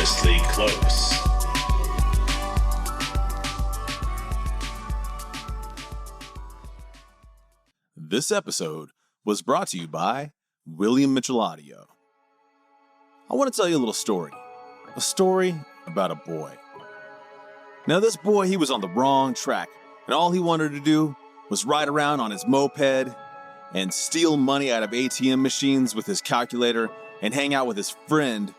Dangerously Close. This episode was brought to you by William Mitchell Audio. I want to tell you a little story. A story about a boy. Now this boy, he was on the wrong track, and all he wanted to do was ride around on his moped and steal money out of ATM machines with his calculator and hang out with his friend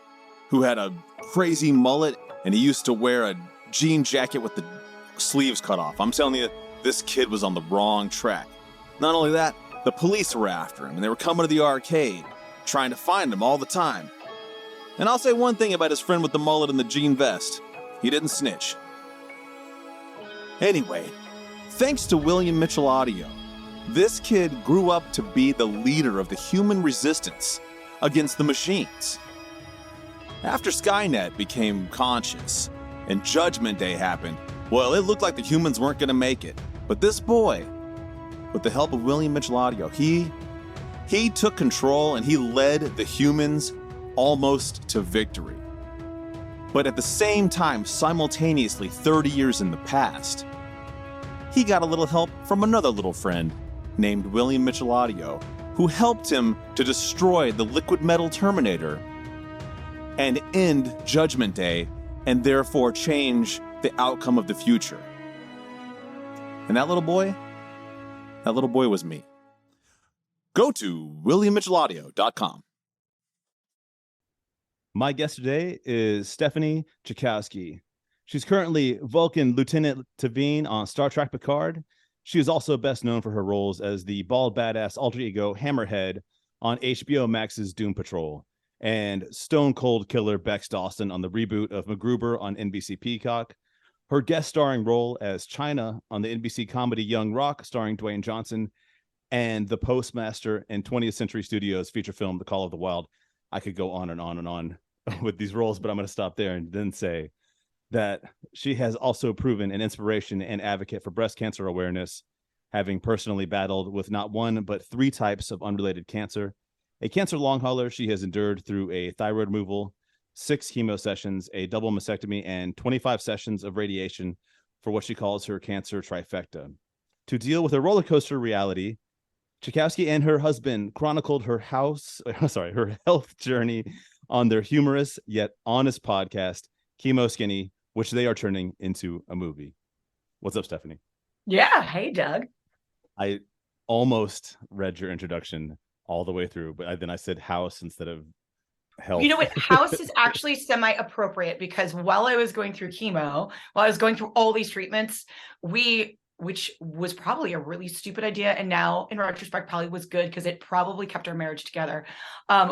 who had a crazy mullet and he used to wear a jean jacket with the sleeves cut off. I'm telling you, this kid was on the wrong track. Not only that, the police were after him and they were coming to the arcade, trying to find him all the time. And I'll say one thing about his friend with the mullet and the jean vest. He didn't snitch. Anyway, thanks to William Mitchell Audio, this kid grew up to be the leader of the human resistance against the machines. After Skynet became conscious and Judgment Day happened, well, it looked like the humans weren't going to make it. But this boy, with the help of William Mitchell Audio, he took control and he led the humans almost to victory. But at the same time, simultaneously, 30 years in the past, he got a little help from another little friend named William Mitchell Audio, who helped him to destroy the liquid metal Terminator and end Judgment Day and therefore change the outcome of the future. And that little boy was me. Go to WilliamMitchellAudio.com. My guest today is Stephanie Czajkowski. She's currently Vulcan Lt on Star Trek PICARD. She is also best known for her roles as the bald badass alter ego Hammerhead on HBO Max's Doom Patrol and Stone Cold Killer Bex Dawson on the reboot of McGruber on NBC Peacock. Her guest starring role as Chyna on the NBC comedy Young Rock starring Dwayne Johnson and the Postmaster and 20th Century Studios feature film The Call of the Wild. I could go on and on and on with these roles, but I'm going to stop there and then say that she has also proven an inspiration and advocate for breast cancer awareness, having personally battled with not one, but 3 types of unrelated cancer. A cancer long hauler, she has endured through a thyroid removal, 6 chemo sessions, a double mastectomy, and 25 sessions of radiation for what she calls her cancer trifecta. To deal with a roller coaster reality, Czajkowski and her husband chronicled her health journey on their humorous yet honest podcast, ChemoSkinny, which they are turning into a movie. What's up, Stephanie? Yeah. Hey, Doug. I almost read your introduction all the way through, but then I said house instead of health. You know what? House is actually semi-appropriate because while I was going through chemo, while I was going through all these treatments, which was probably a really stupid idea, and now in retrospect probably was good because it probably kept our marriage together.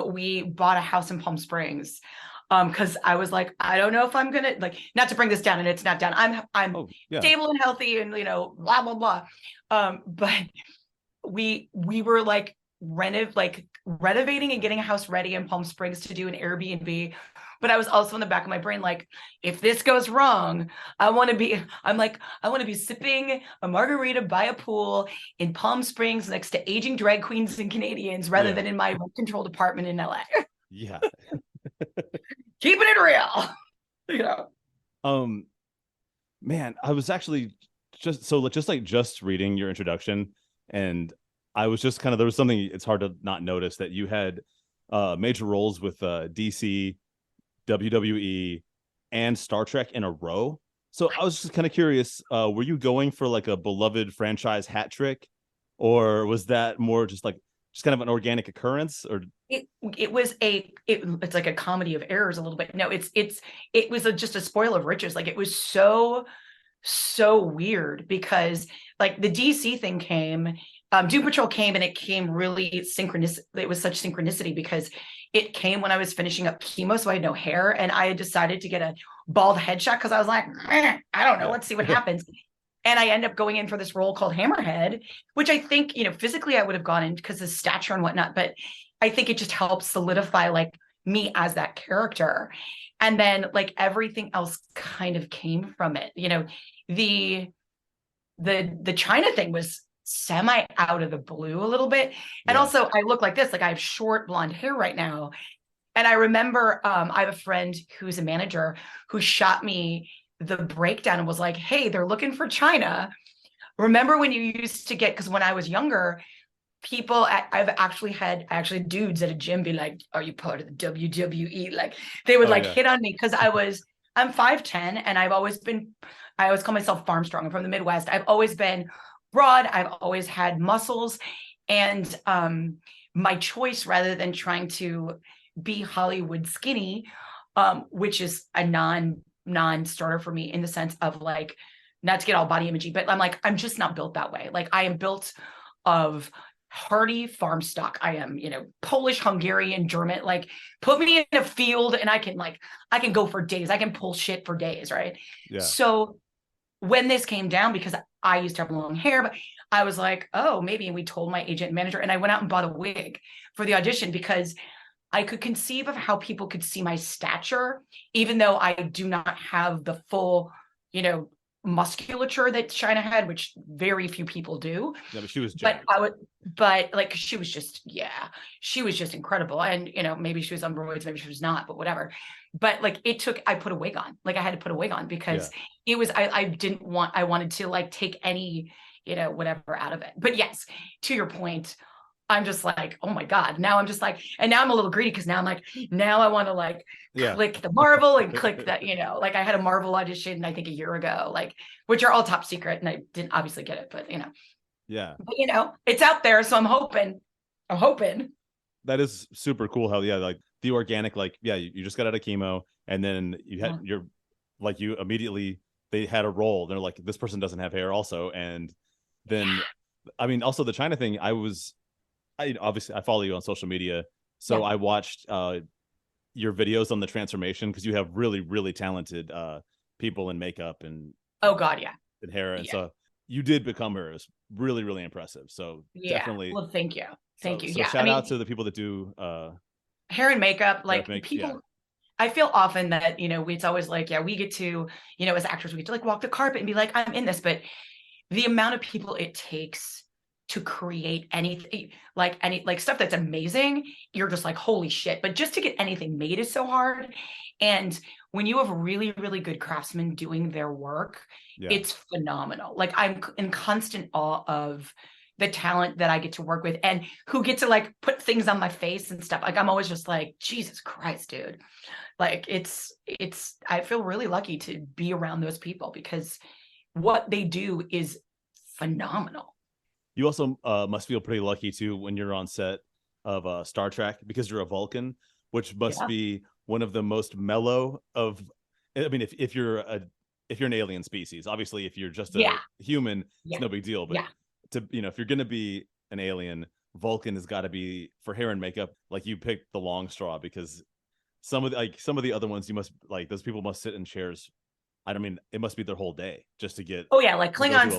We bought a house in Palm Springs because I was like, I don't know if I'm gonna, like, not to bring this down, and it's not down. I'm stable and healthy, and blah blah blah. But we were like renovating and getting a house ready in Palm Springs to do an Airbnb. But I was also in the back of my brain, like, if this goes wrong, I want to be sipping a margarita by a pool in Palm Springs next to aging drag queens and Canadians rather than in my controlled apartment in LA. Yeah. Keeping it real. Man, I was actually just reading your introduction, and I was just there was something, it's hard to not notice that you had major roles with DC, WWE, and Star Trek in a row. So I was just kind of curious, were you going for like a beloved franchise hat trick, or was that more just kind of an organic occurrence? Or it's like a comedy of errors a little bit. No, it was just a spoil of riches. Like, it was so weird because like the DC thing came, Doom Patrol came, and it came really synchronous. It was such synchronicity because it came when I was finishing up chemo, so I had no hair, and I had decided to get a bald headshot because I was like, I don't know, let's see what happens. And I end up going in for this role called Hammerhead, which I think, physically I would have gone in because of stature and whatnot, but I think it just helps solidify like me as that character. And then like everything else kind of came from it. The Chyna thing was semi out of the blue a little bit. And also I look like this, like I have short blonde hair right now. And I remember I have a friend who's a manager who shot me the breakdown and was like, hey, they're looking for Chyna. Remember when you used to get, because when I was younger, people I've actually had dudes at a gym be like, are you part of the WWE? Like they would hit on me because I'm 5'10" and I always call myself farm strong. I'm from the Midwest. I've always been broad. I've always had muscles. And my choice, rather than trying to be Hollywood skinny, which is a non-starter for me in the sense of like, not to get all body imagey, but I'm like, I'm just not built that way. Like I am built of hardy farm stock. I am, Polish, Hungarian, German. Like put me in a field and I can go for days. I can pull shit for days, right? Yeah. So when this came down, because I used to have long hair, but I was like, oh, maybe. And we told my agent and manager, and I went out and bought a wig for the audition because I could conceive of how people could see my stature, even though I do not have the full, musculature that Chyna had, which very few people do. Yeah, but she was jacked. She was just incredible. And, maybe she was on roids, maybe she was not, but whatever. But I put a wig on, I had to put a wig on because it was, I wanted to take any, whatever out of it. But yes, to your point, I'm just like, oh my God. Now I'm just like, and now I'm a little greedy because now I'm like, now I want to click the Marvel and click that, I had a Marvel audition, I think a year ago, which are all top secret. And I didn't obviously get it, but yeah, but it's out there. So I'm hoping. That is super cool. How, the organic, you just got out of chemo and then you had you immediately, they had a role. They're like, this person doesn't have hair also. And then, I mean, also the Chyna thing, obviously I follow you on social media. So I watched your videos on the transformation because you have really, really talented people in makeup and and hair. And so you did become her. It was really, really impressive. So definitely. Well, thank you. Thank you. So shout out to the people that do hair and makeup, people. I feel often that, it's always like, we get to, as actors, we get to walk the carpet and be like, I'm in this, but the amount of people it takes to create anything, stuff that's amazing, you're just like, holy shit. But just to get anything made is so hard. And when you have really, really good craftsmen doing their work, it's phenomenal. I'm in constant awe of the talent that I get to work with and who get to put things on my face and stuff. I'm always just like, Jesus Christ, dude. I feel really lucky to be around those people because what they do is phenomenal. You also must feel pretty lucky too when you're on set of Star Trek because you're a Vulcan, which must be one of the most mellow of. I mean, if you're an alien species, obviously, if you're just a human, it's no big deal. But if you're gonna be an alien, Vulcan has got to be for hair and makeup. You picked the long straw because some of the other ones you must those people must sit in chairs. I don't mean it must be their whole day just to get. Oh yeah, Klingons.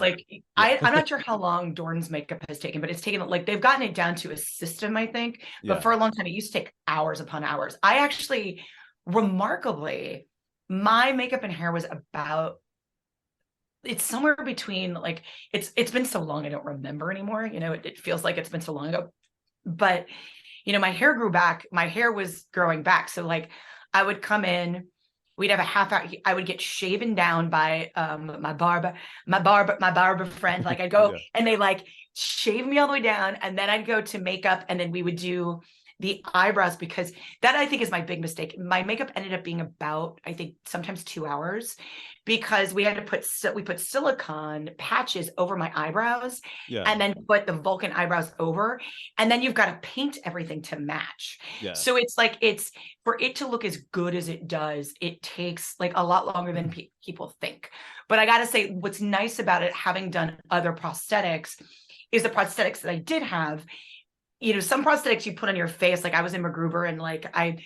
I'm not sure how long Dorn's makeup has taken, but it's taken they've gotten it down to a system, I think. But for a long time, it used to take hours upon hours. I actually, remarkably, my makeup and hair was about. It's somewhere between it's been so long I don't remember anymore. It feels like it's been so long ago, but my hair grew back. My hair was growing back, so I would come in. We'd have a half hour. I would get shaven down by my barber friend. I'd go and they shave me all the way down, and then I'd go to makeup, and then we would do the eyebrows because that I think is my big mistake. My makeup ended up being about, I think, sometimes 2 hours because we had to put silicone patches over my eyebrows and then put the Vulcan eyebrows over. And then you've got to paint everything to match. Yeah. So it's for it to look as good as it does, it takes a lot longer than people think. But I got to say, what's nice about it, having done other prosthetics, is the prosthetics that I did have. Some prosthetics you put on your face, I was in McGruber and I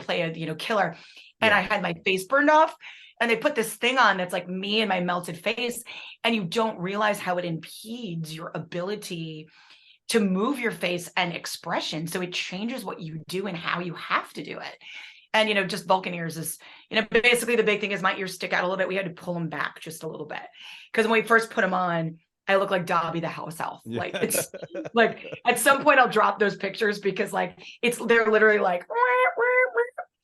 play a killer and I had my face burned off and they put this thing on that's me and my melted face. And you don't realize how it impedes your ability to move your face and expression. So it changes what you do and how you have to do it. And, just Vulcan ears is, basically the big thing is my ears stick out a little bit. We had to pull them back just a little bit because when we first put them on, I look like Dobby the house elf. Yeah. Like it's like at some point I'll drop those pictures because like they're literally like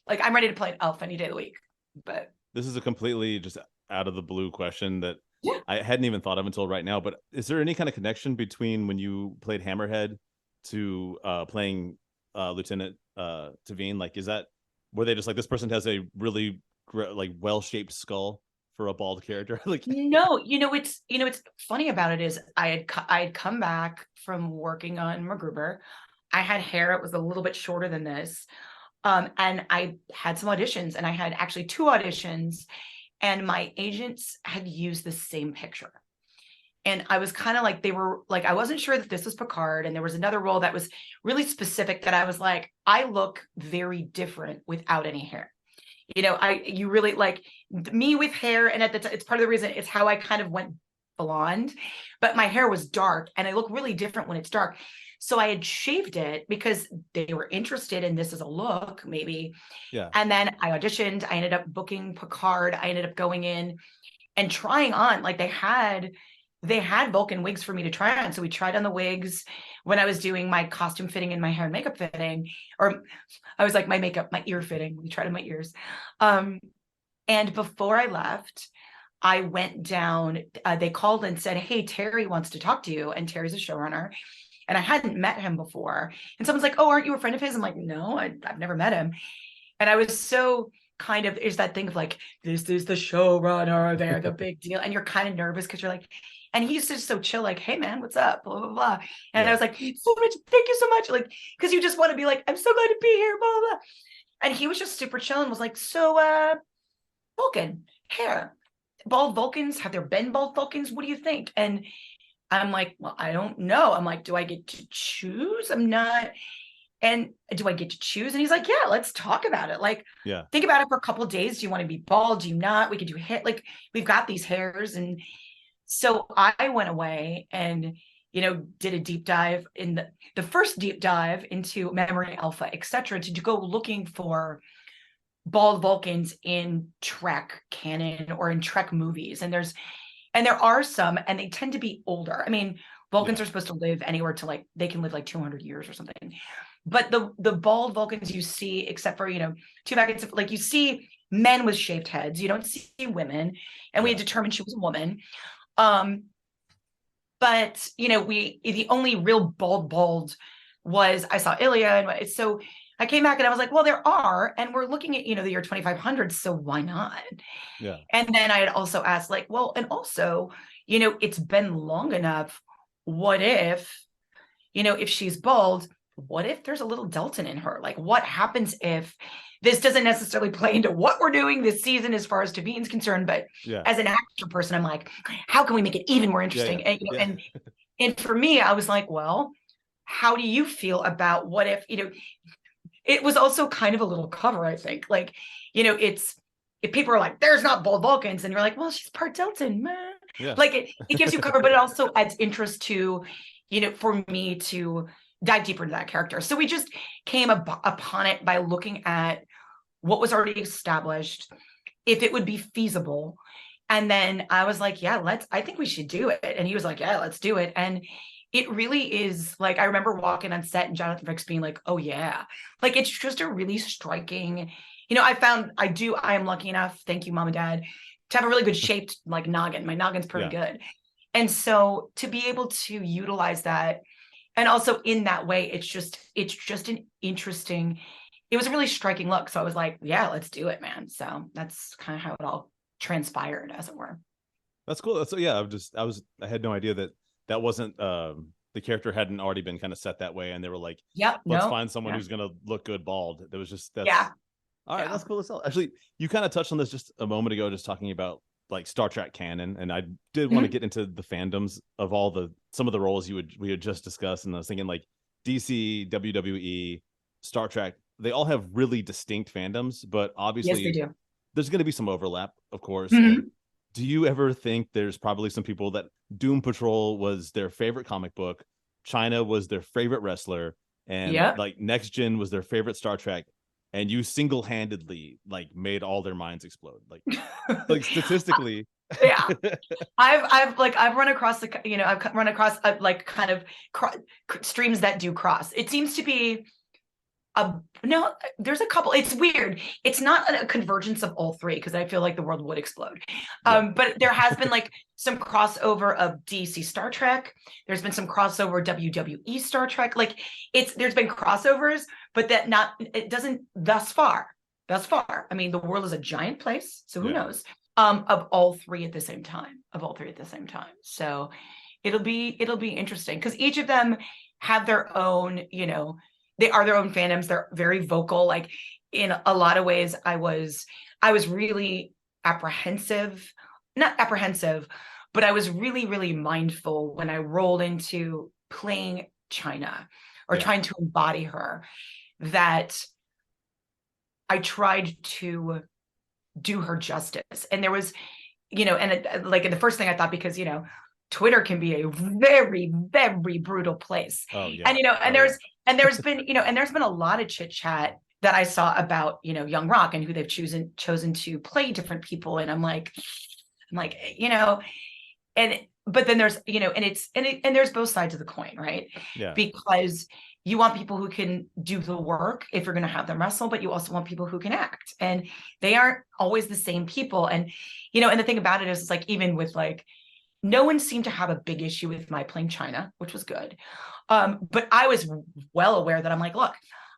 I'm ready to play an elf any day of the week. But this is a completely just out of the blue question that yeah. I hadn't even thought of until right now. But is there any kind of connection between when you played Hammerhead to playing Lieutenant Tavine? Like, were they just like, this person has a really like well-shaped skull for a bald character? Like, no, it's funny about it is I had come back from working on McGruber. I had hair, it was a little bit shorter than this. And I had some auditions, and I had actually 2 auditions, and my agents had used the same picture. And I was kind of like, they were like, I wasn't sure that this was Picard. And there was another role that was really specific that I was like, I look very different without any hair. You really like me with hair. And at the time, it's part of the reason, it's how I kind of went blonde, but my hair was dark and I look really different when it's dark. So I had shaved it because they were interested in this as a look, maybe. Yeah. And then I auditioned. I ended up booking Picard. I ended up going in and trying on, like they had Vulcan wigs for me to try on. So we tried on the wigs when I was doing my costume fitting and my hair and makeup fitting, or I was like my ear fitting. We tried on my ears. And before I left, I went down, they called and said, hey, Terry wants to talk to you. And Terry's a showrunner. And I hadn't met him before. And someone's like, oh, aren't you a friend of his? I'm like, no, I've never met him. And I was so kind of, there's that thing of like, this is the showrunner, they're the big deal. And you're kind of nervous because you're like, and he's just so chill, like, hey man, what's up? Blah, blah, blah. And I was like, so much, thank you so much. Like, because you just want to be like, I'm so glad to be here, blah, blah, blah. And he was just super chill and was like, so Vulcan, hair. Bald Vulcans, have there been bald Vulcans? What do you think? And I'm like, well, I don't know. I'm like, do I get to choose? I'm not. And do I get to choose? And he's like, yeah, let's talk about it. Like, think about it for a couple of days. Do you want to be bald? Do you not? We could do hair. Like, we've got these hairs. And so I went away and, did a deep dive in the first deep dive into Memory Alpha, et cetera, to go looking for bald Vulcans in Trek canon or in Trek movies. And there are some, and they tend to be older. I mean, Vulcans are supposed to live anywhere to like, they can live like 200 years or something. But the bald Vulcans you see, except for, Tuvok, like you see men with shaved heads, you don't see women. And we had determined she was a woman. But, the only real bald was, I saw Ilya. And so I came back and I was like, well, there are, and we're looking at, the year 2500, so why not? Yeah. And then I had also asked like, well, and also, it's been long enough. What if, if she's bald, what if there's a little Delton in her? Like, what happens if this doesn't necessarily play into what we're doing this season as far as Tavine's concerned, but as an actor person, I'm like, how can we make it even more interesting? And for me, I was like, well, how do you feel about what if, it was also kind of a little cover, I think. Like, it's, if people are like, there's not bald Vulcans, and you're like, well, she's part Delton, man. Yeah. Like it gives you cover, but it also adds interest to, for me to dive deeper into that character. So we just came upon it by looking at what was already established, if it would be feasible. And then I was like, yeah, I think we should do it. And he was like, yeah, let's do it. And it really is like, I remember walking on set and Jonathan Frakes being like, oh yeah, like, it's just a really striking, I am lucky enough, thank you, mom and dad, to have a really good shaped like noggin. My noggin's pretty good. And so to be able to utilize that, and also in that way, it's just an interesting, it was a really striking look. So I was like, yeah, let's do it, man. So that's kind of how it all transpired, as it were. That's cool. So yeah, I had no idea that wasn't the character hadn't already been kind of set that way, and they were like, let's find someone who's gonna look good bald. There was just all right, that's cool as hell. Actually, you kind of touched on this just a moment ago, just talking about like Star Trek canon, and I did want to get into the fandoms of some of the roles we had just discussed, and I was thinking like DC, WWE, Star Trek, they all have really distinct fandoms, but obviously yes, they do. There's going to be some overlap, of course. And do you ever think there's probably some people that Doom Patrol was their favorite comic book, Chyna was their favorite wrestler, and like Next Gen was their favorite Star Trek, and you single-handedly like made all their minds explode? Like statistically, Yeah. I've run across I've run across like kind of streams that do cross. It seems to be no, there's a couple. It's weird. It's not a convergence of all three because I feel like the world would explode. But there has been like some crossover of DC Star Trek. There's been some crossover WWE Star Trek. Like there's been crossovers, but it doesn't thus far. I mean, the world is a giant place, so who knows? Of all three at the same time. So it'll be interesting because each of them have their own, they are their own fandoms. They're very vocal. Like in a lot of ways, I was really not apprehensive, but I was really, really mindful when I rolled into playing Chyna or trying to embody her, that I tried to do her justice. And there was, the first thing I thought, because, Twitter can be a very, very brutal place. Oh, yeah. And there's been a lot of chit chat that I saw about, Young Rock and who they've chosen to play different people. And I'm like, but then there's, and there's both sides of the coin, right? Yeah. Because you want people who can do the work if you're going to have them wrestle, but you also want people who can act, and they aren't always the same people. And, and the thing about it is, it's like, even with like, no one seemed to have a big issue with my playing Chyna, which was good. But I was well aware that I'm like, look,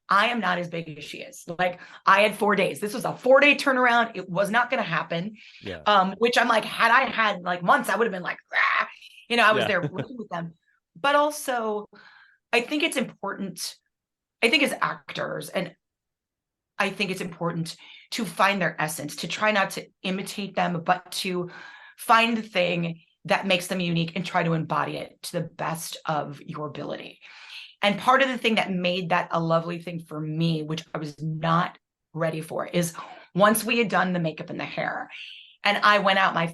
I am not as big as she is. Like, I had 4 days. This was a 4-day turnaround. It was not going to happen. Yeah. Which I'm like, had I had like months, I would have been like, ah. I was there working with them. But also, I think it's important. I think as actors, and I think it's important to find their essence, to try not to imitate them, but to find the thing that makes them unique and try to embody it to the best of your ability. And part of the thing that made that a lovely thing for me, which I was not ready for, is once we had done the makeup and the hair, and I went out, my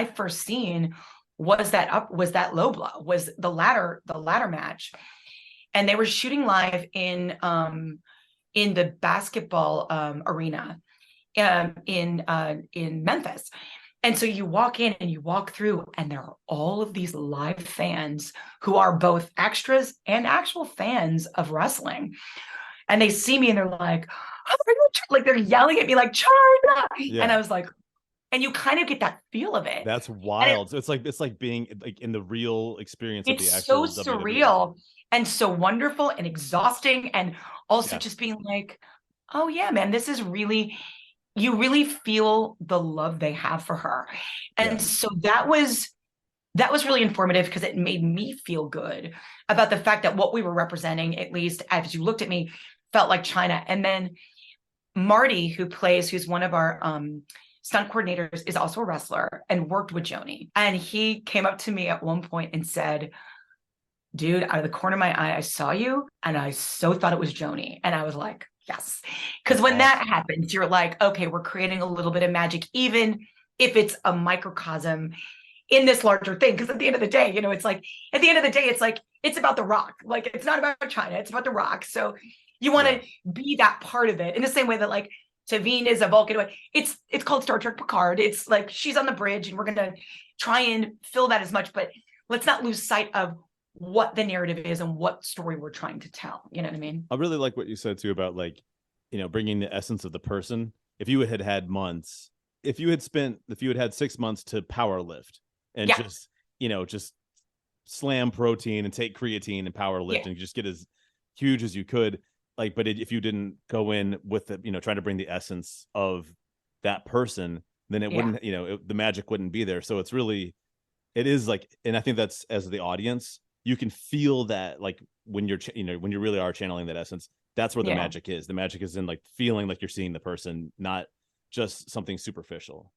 first scene was that low blow, was the ladder match. And they were shooting live in the basketball arena in Memphis. And so you walk in and you walk through, and there are all of these live fans who are both extras and actual fans of wrestling. And they see me and they're like, oh, like they're yelling at me like, Chyna. Yeah. And I was like, and you kind of get that feel of it. That's wild. So it's like being like in the real experience of the so actual surreal and so wonderful and exhausting. And also just being like, oh yeah, man, this is really, you really feel the love they have for her. And so that was really informative, because it made me feel good about the fact that what we were representing, at least as you looked at me, felt like Chyna. And then Marty, who's one of our stunt coordinators, is also a wrestler and worked with Joni. And he came up to me at one point and said, dude, out of the corner of my eye, I saw you and I so thought it was Joni. And I was like, yes. Because when that happens, you're like, okay, we're creating a little bit of magic, even if it's a microcosm in this larger thing. Because at the end of the day, it's like, it's about The Rock. Like, it's not about Chyna, it's about The Rock. So you want to be that part of it, in the same way that like Tavine is a Vulcan. It's called Star Trek Picard. It's like she's on the bridge, and we're going to try and fill that as much, but let's not lose sight of what the narrative is and what story we're trying to tell. You know what I mean? I really like what you said too about like, bringing the essence of the person. If you had had 6 months to power lift and just slam protein and take creatine and power lift and just get as huge as you could, like, but if you didn't go in with the, trying to bring the essence of that person, then it wouldn't, the magic wouldn't be there. So it is like, and I think that's, as the audience, you can feel that, like, when you're, when you really are channeling that essence, that's where the magic is. The magic is in like feeling like you're seeing the person, not just something superficial.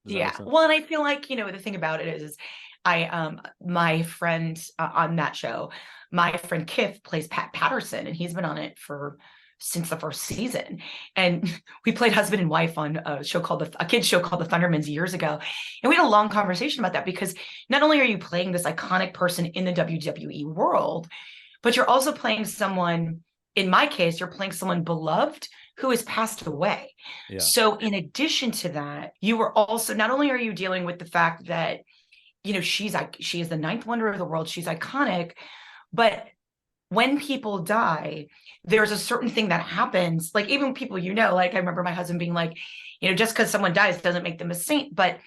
Well, and I feel like, the thing about it is my friend on that show, my friend Kith plays Pat Patterson, and he's been on it since the first season. And we played husband and wife on a kids show called The Thundermans years ago. And we had a long conversation about that, because not only are you playing this iconic person in the WWE world, but you're also playing someone, in my case, you're playing someone beloved who has passed away. Yeah. So in addition to that, you were also, not only are you dealing with the fact that, you know, she is the ninth wonder of the world, she's iconic, but when people die, there's a certain thing that happens. Like even people, you know, like I remember my husband being like, you know, just because someone dies doesn't make them a saint, but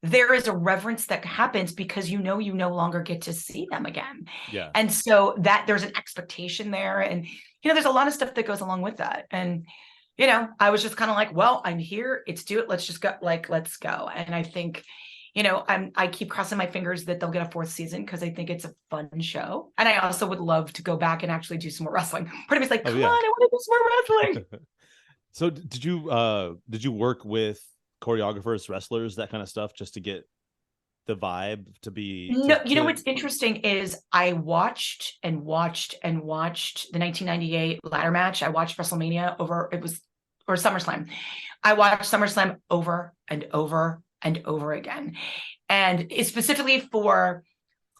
there is a reverence that happens because you know you no longer get to see them again. Yeah. And so that there's an expectation there. And, you know, there's a lot of stuff that goes along with that. And, you know, I was just kind of like, well, I'm here. Let's do it. Let's just go. Like, let's go. And I think, you know, I keep crossing my fingers that they'll get a fourth season because I think it's a fun show. And I also would love to go back and actually do some more wrestling. Part of me's like, come on, I want to do some more wrestling. So did you work with choreographers, wrestlers, that kind of stuff, just to get the vibe to be? No, you know what's interesting is I watched the 1998 ladder match. I watched WrestleMania or SummerSlam. I watched SummerSlam over and over and over again, and it's specifically for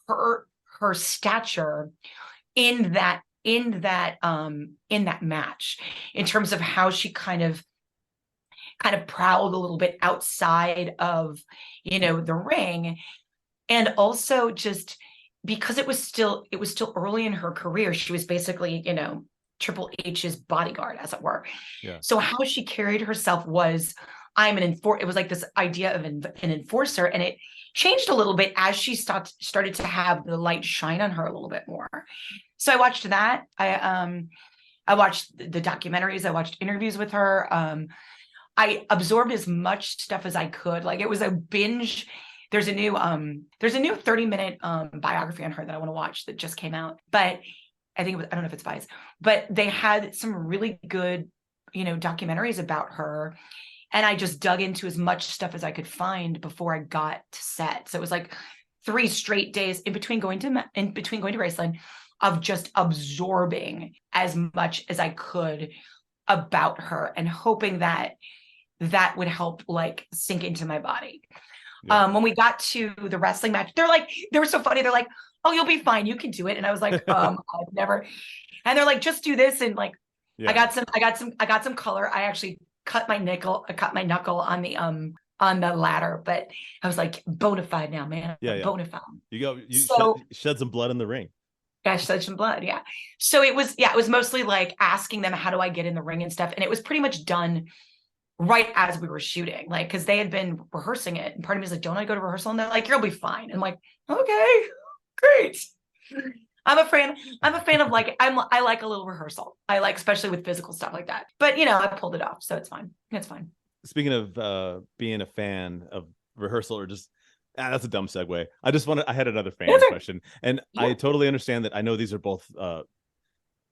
her stature in that match, in terms of how she kind of prowled a little bit outside of, you know, the ring. And also just because it was still early in her career, she was basically, you know, Triple H's bodyguard, as it were. Yeah. So how she carried herself was, it was like this idea of an enforcer, and it changed a little bit as she started to have the light shine on her a little bit more. So I watched that. I watched the documentaries. I watched interviews with her. I absorbed as much stuff as I could. Like it was a binge. There's a new 30-minute biography on her that I want to watch that just came out. But I don't know if it's Vice, but they had some really good, you know, documentaries about her. And I just dug into as much stuff as I could find before I got to set. So it was like 3 straight days in between going to Graceland of just absorbing as much as I could about her and hoping that would help like sink into my body. Yeah. When we got to the wrestling match, they were so funny. They're like, "Oh, you'll be fine. You can do it." And I was like, I've never. And they're like, "Just do this." And like, yeah. I got some color. I actually cut my knuckle on the ladder, but I was like, bona fide now, man. Yeah. Bona fide. You shed some blood in the ring. Yeah, shed some blood. Yeah. So it was mostly like asking them, how do I get in the ring and stuff? And it was pretty much done right as we were shooting, like, because they had been rehearsing it. And part of me is like, don't I go to rehearsal? And they're like, you'll be fine. And I'm like, okay, great. I'm a fan of like, I like a little rehearsal. I like, especially with physical stuff like that. But, you know, I pulled it off. So it's fine. It's fine. Speaking of being a fan of rehearsal, or just, that's a dumb segue. I had another fan question. And yeah. I totally understand that. I know these are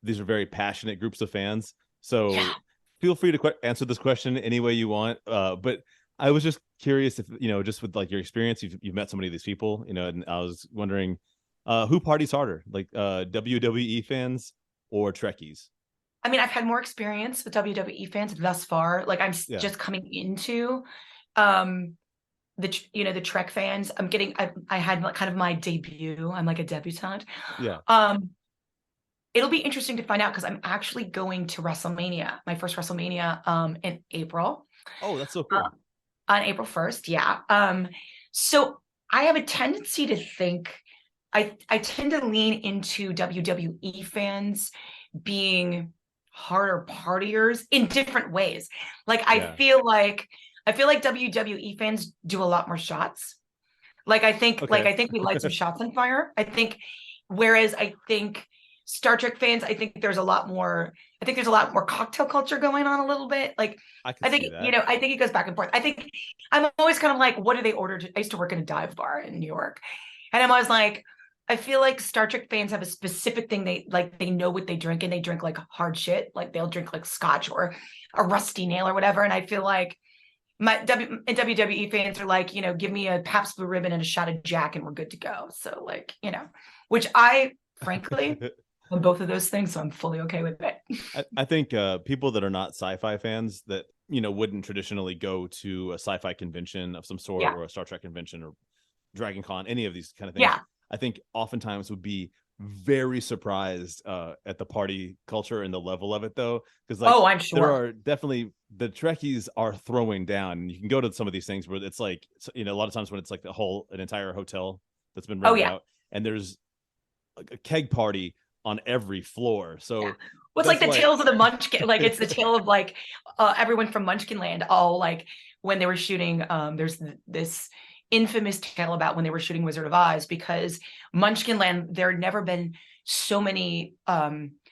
very passionate groups of fans. So yeah. Feel free to answer this question any way you want. But I was just curious if, you know, just with like your experience, you've met so many of these people, you know, and I was wondering who parties harder, like WWE fans or Trekkies? I mean, I've had more experience with WWE fans thus far. Like I'm just coming into the Trek fans. I had kind of my debut. I'm like a debutante. Yeah. It'll be interesting to find out because I'm actually going to WrestleMania, my first WrestleMania, in April. Oh, that's so cool. On April 1st, yeah. So I have a tendency to think, I tend to lean into WWE fans being harder partiers in different ways. Like I feel like WWE fans do a lot more shots. Like I think we light some shots on fire. Whereas I think Star Trek fans, I think there's a lot more cocktail culture going on a little bit. Like I think it goes back and forth. I think I'm always kind of like, what do they order? I used to work in a dive bar in New York. And I'm always like, I feel like Star Trek fans have a specific thing. They know what they drink, and they drink like hard shit. Like they'll drink like scotch or a rusty nail or whatever. And I feel like WWE fans are like, you know, give me a Pabst Blue Ribbon and a shot of Jack and we're good to go. So like, you know, which I frankly on both of those things, so I'm fully okay with it. I think people that are not sci-fi fans that, you know, wouldn't traditionally go to a sci-fi convention of some sort, or a Star Trek convention or Dragon Con, any of these kind of things, I think oftentimes would be very surprised at the party culture and the level of it, though, because Oh, I'm there sure. are definitely the Trekkies are throwing down. And you can go to some of these things where it's like, a lot of times when it's like an entire hotel that's been rented out, and there's like a keg party on every floor. So well, it's like the tales of the Munchkin, like it's the tale of like everyone from Munchkin Land, all like when they were shooting, there's this infamous tale about when they were shooting Wizard of Oz, because Munchkin Land, there had never been so many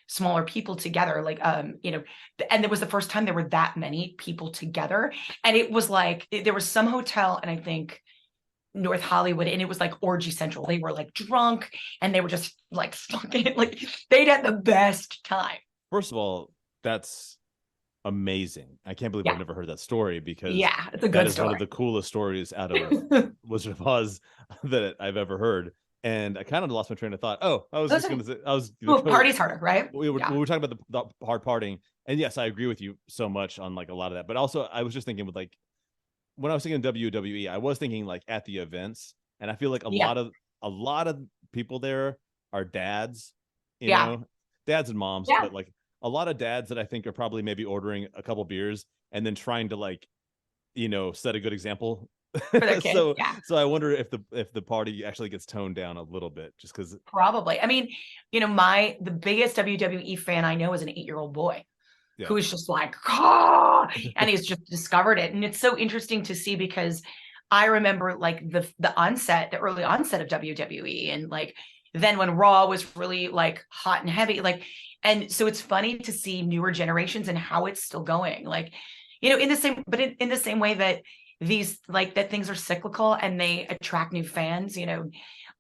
smaller people together, like and it was the first time there were that many people together. And it was like there was some hotel, and I think North Hollywood, and it was like orgy central. They were like drunk, and they were just like fucking, like they'd had the best time. First of all, that's amazing. I can't believe I've never heard that story, because it's a good that is story. one of the coolest stories out of Wizard of Oz that I've ever heard. And I kind of lost my train of thought. Oh, I was just going to say, party's harder, right? We were talking about the hard partying, and yes, I agree with you so much on like a lot of that. But also, I was just thinking with like, when I was thinking WWE, I was thinking like at the events, and I feel like a lot of people there are dads, you know, dads and moms, but like a lot of dads that I think are probably maybe ordering a couple beers and then trying to like, set a good example for their kids. So I wonder if the party actually gets toned down a little bit, just because probably. I mean, the biggest WWE fan I know is an 8-year-old boy. Who is just like, and he's just discovered it. And it's so interesting to see, because I remember like the early onset of WWE, and like then when Raw was really like hot and heavy, like, and so it's funny to see newer generations and how it's still going, like, in the same way that these, like, that things are cyclical and they attract new fans,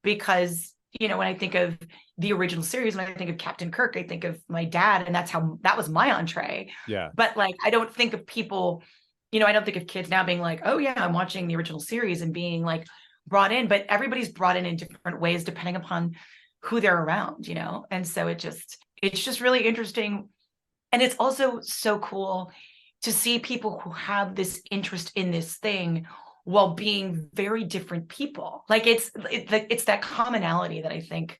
because when I think of the original series, when I think of Captain Kirk, I think of my dad, and that was my entree. But like, I don't think of people, I don't think of kids now being like, oh yeah, I'm watching the original series, and being like brought in, but everybody's brought in different ways depending upon who they're around, And so it's just really interesting. And it's also so cool to see people who have this interest in this thing while being very different people. Like it's that commonality that I think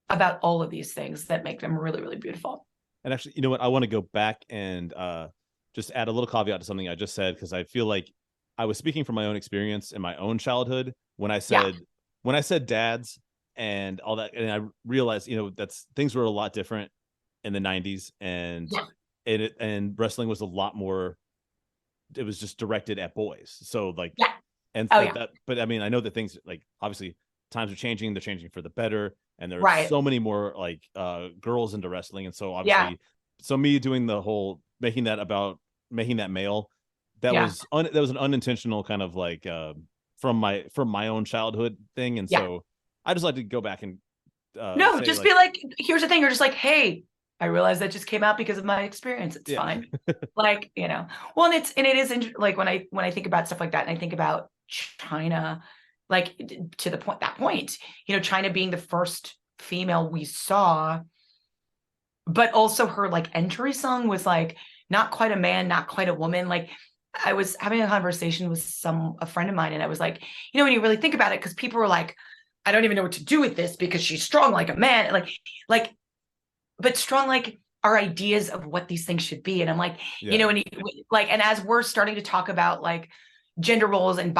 about all of these things that make them really, really beautiful. And actually, you know what? I want to go back and just add a little caveat to something I just said, because I feel like I was speaking from my own experience in my own childhood when I said dads and all that, and I realized, that's things were a lot different in the 90s, and and wrestling was a lot more. It was just directed at boys. So like, but I mean, I know that things like, obviously times are changing, they're changing for the better. And there are so many more like girls into wrestling. And so obviously, so me doing the whole, making that male, that was an unintentional kind of like from my own childhood thing. And so I just like to go back and just be like, here's the thing. You're just like, hey, I realized that just came out because of my experience. It's fine. Like, well, and it is like when I think about stuff like that, and I think about Chyna, like to that point, Chyna being the first female we saw, but also her like entry song was like, not quite a man, not quite a woman. Like, I was having a conversation with a friend of mine, and I was like, when you really think about it, because people were like, I don't even know what to do with this because she's strong like a man. Like, but strong like our ideas of what these things should be. And I'm like, and as we're starting to talk about like gender roles and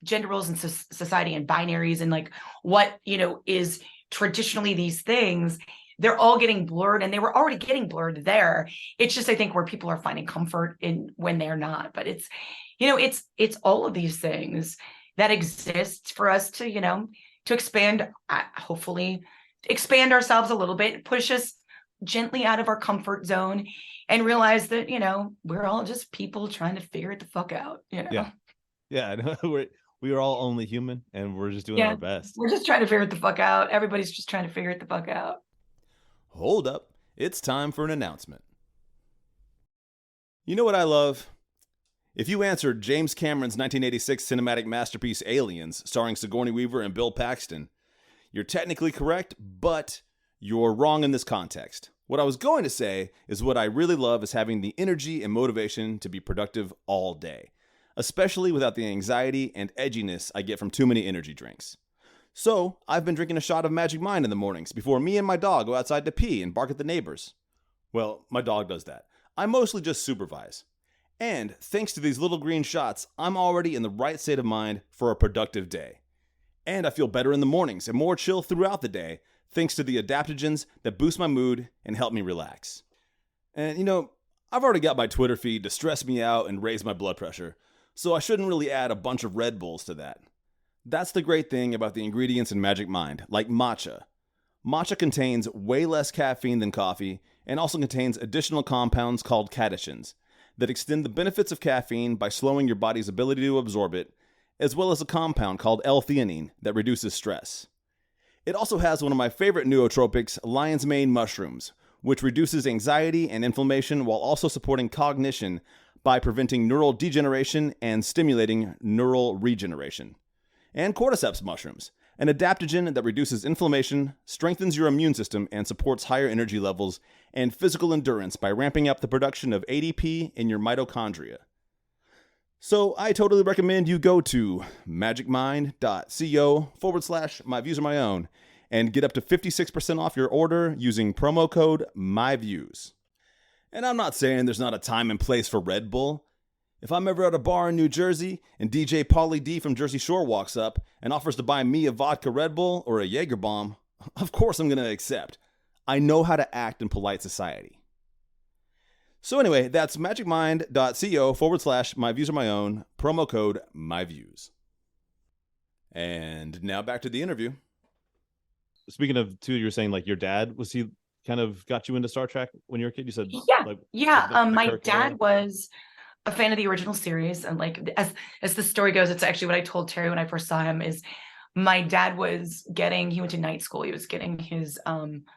gender roles in society and binaries, and like what, is traditionally these things, they're all getting blurred, and they were already getting blurred there. It's just, I think, where people are finding comfort in when they're not. But it's, it's all of these things that exist for us to, to expand, hopefully expand ourselves a little bit, push us gently out of our comfort zone, and realize that, we're all just people trying to figure it the fuck out, we are all only human, and we're just doing our best. We're just trying to figure it the fuck out. Everybody's just trying to figure it the fuck out. Hold up. It's time for an announcement. You know what I love? If you answered James Cameron's 1986 cinematic masterpiece Aliens, starring Sigourney Weaver and Bill Paxton, you're technically correct, but you're wrong in this context. What I was going to say is what I really love is having the energy and motivation to be productive all day, especially without the anxiety and edginess I get from too many energy drinks. So, I've been drinking a shot of Magic Mind in the mornings before me and my dog go outside to pee and bark at the neighbors. Well, my dog does that. I mostly just supervise. And thanks to these little green shots, I'm already in the right state of mind for a productive day. And I feel better in the mornings and more chill throughout the day, thanks to the adaptogens that boost my mood and help me relax. And I've already got my Twitter feed to stress me out and raise my blood pressure, so I shouldn't really add a bunch of Red Bulls to that. That's the great thing about the ingredients in Magic Mind, like matcha. Matcha contains way less caffeine than coffee and also contains additional compounds called catechins that extend the benefits of caffeine by slowing your body's ability to absorb it, as well as a compound called L-theanine that reduces stress. It also has one of my favorite nootropics, lion's mane mushrooms, which reduces anxiety and inflammation while also supporting cognition by preventing neural degeneration and stimulating neural regeneration. And cordyceps mushrooms, an adaptogen that reduces inflammation, strengthens your immune system, and supports higher energy levels and physical endurance by ramping up the production of ADP in your mitochondria. So I totally recommend you go to magicmind.co/myviewsaremyown and get up to 56% off your order using promo code MYVIEWS. And I'm not saying there's not a time and place for Red Bull. If I'm ever at a bar in New Jersey and DJ Pauly D from Jersey Shore walks up and offers to buy me a vodka Red Bull or a Jaeger bomb, of course I'm going to accept. I know how to act in polite society. So anyway, that's magicmind.co/myviewsaremyown, promo code MYVIEWS. And now back to the interview. Speaking of, too, you were saying like your dad, was he kind of got you into Star Trek when you were a kid? You said, my dad was a fan of the original series, and like as the story goes, it's actually what I told Terry when I first saw him is my dad he went to night school. He was getting his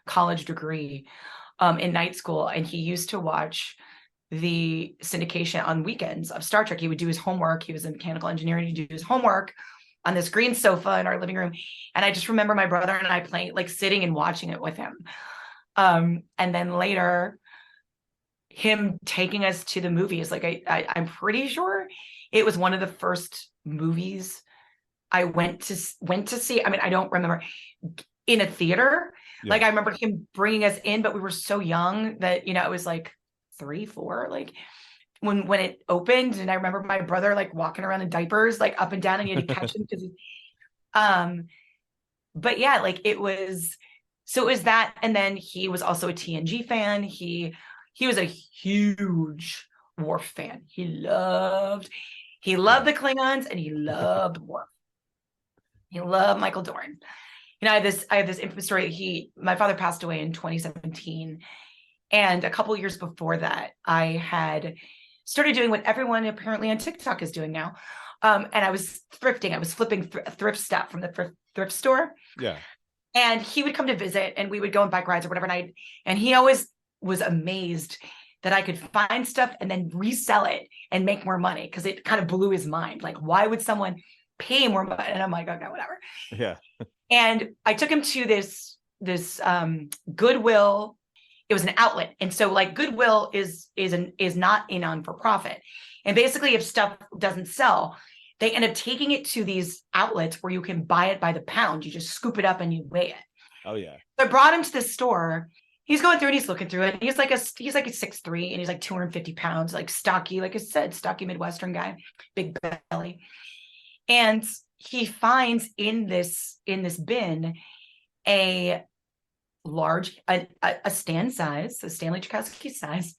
college degree in night school, and he used to watch the syndication on weekends of Star Trek. He would do his homework. He was in mechanical engineering. He'd do his homework on this green sofa in our living room. And I just remember my brother and I playing, like sitting and watching it with him. And then later, him taking us to the movies. Like I'm pretty sure it was one of the first movies I went to see. I mean, I don't remember in a theater. Yeah. Like I remember him bringing us in, but we were so young that, it was like 3, 4, like when it opened. And I remember my brother like walking around in diapers, like up and down, and he had to catch him because but yeah, like it was that. And then he was also a TNG fan. He was a huge Worf fan. He loved the Klingons, and he loved Worf. He loved Michael Dorn. I have this infamous story. My father passed away in 2017. And a couple of years before that, I had started doing what everyone apparently on TikTok is doing now. And I was thrifting. I was flipping thrift stuff from the thrift store. Yeah. And he would come to visit, and we would go on bike rides or whatever. And he always was amazed that I could find stuff and then resell it and make more money, because it kind of blew his mind. Like, why would someone pay more money? And I'm like, okay, whatever. Yeah. And I took him to this Goodwill. It was an outlet. And so like Goodwill is not a non-for-profit. And basically if stuff doesn't sell, they end up taking it to these outlets where you can buy it by the pound. You just scoop it up and you weigh it. Oh yeah. So I brought him to this store. He's going through and he's looking through it. He's like a 6'3", and he's like 250 pounds, like stocky, like I said, stocky Midwestern guy, big belly. And he finds in this bin a large, a Stanley Czajkowski size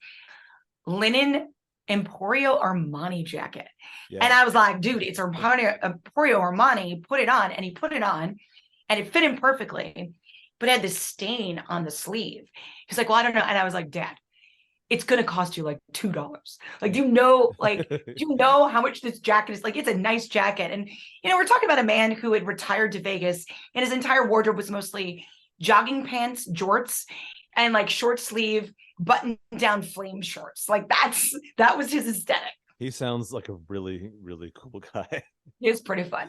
linen Emporio Armani jacket. Yeah. And I was like, dude, it's Emporio Armani, put it on. And he put it on and it fit him perfectly, but it had this stain on the sleeve. He's like, well, I don't know. And I was like, Dad, it's going to cost you like $2. Like, do you know how much this jacket is? Like, it's a nice jacket. And, we're talking about a man who had retired to Vegas, and his entire wardrobe was mostly jogging pants, jorts, and like short sleeve button down flame shorts. Like that was his aesthetic. He sounds like a really, really cool guy. It's pretty fun.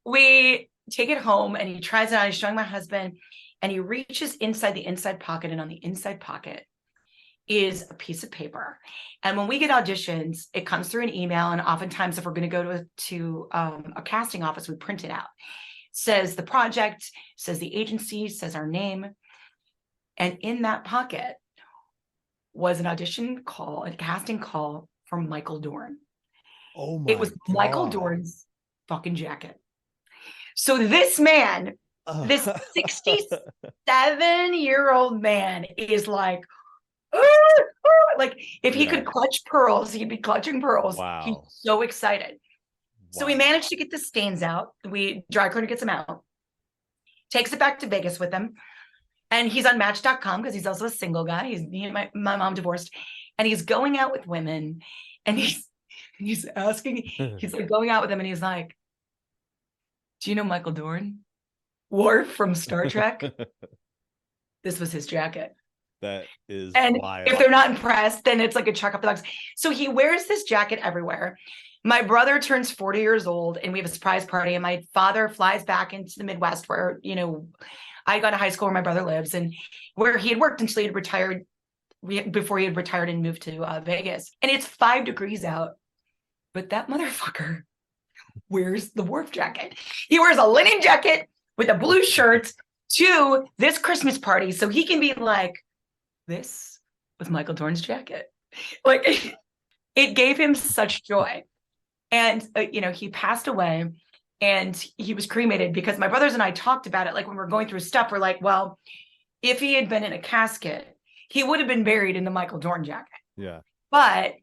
We take it home and he tries it on. He's showing my husband, and he reaches inside the inside pocket, and on the inside pocket is a piece of paper. And when we get auditions, it comes through an email. And oftentimes if we're going to go to a casting office, we print it out. says the project, says the agency, says our name. And in that pocket was an audition call, a casting call from Michael Dorn. Oh my It was God. Michael Dorn's fucking jacket. So this man, this 67-year-old man is like, like if he could clutch pearls, he'd be clutching pearls. Wow. He's so excited. Wow. So we managed to get the stains out. Dry cleaner gets them out, takes it back to Vegas with him. And he's on Match.com because he's also a single guy. My mom divorced, and he's going out with women, and he's asking, he's like going out with them, and he's like, do you know Michael Dorn? Worf from Star Trek? This was his jacket. That is and wild. If they're not impressed, then it's like a check off the box. So he wears this jacket everywhere. My brother turns 40 years old, and we have a surprise party, and my father flies back into the Midwest where, I got to high school where my brother lives, and where he had worked until he had retired, before he had retired and moved to Vegas. And it's 5 degrees out, but that motherfucker wears the Worf jacket. He wears a linen jacket with a blue shirt to this Christmas party, so he can be like, this was Michael Dorn's jacket. Like, it gave him such joy. And, he passed away. And he was cremated because my brothers and I talked about it. Like when we were going through stuff, we're like, well, if he had been in a casket, he would have been buried in the Michael Dorn jacket. Yeah. But,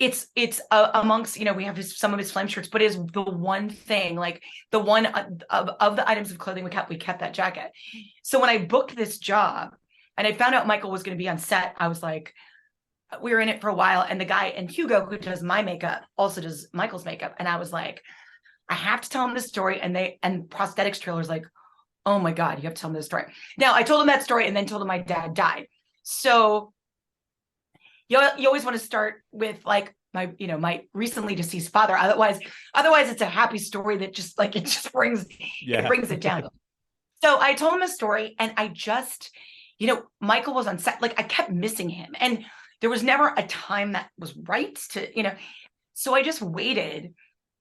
it's amongst, we have some of his flame shirts, but is the one thing, like the one of the items of clothing we kept that jacket. So when I booked this job and I found out Michael was going to be on set, I was like, we were in it for a while. And the guy, and Hugo, who does my makeup, also does Michael's makeup. And I was like, I have to tell him this story. And prosthetics trailer's like, oh my God, you have to tell him this story. Now I told him that story and then told him my dad died. So you always want to start with like my recently deceased father. Otherwise it's a happy story that just like, it brings it down. So I told him a story, and I just, Michael was on set. Like I kept missing him, and there was never a time that was right to, so I just waited.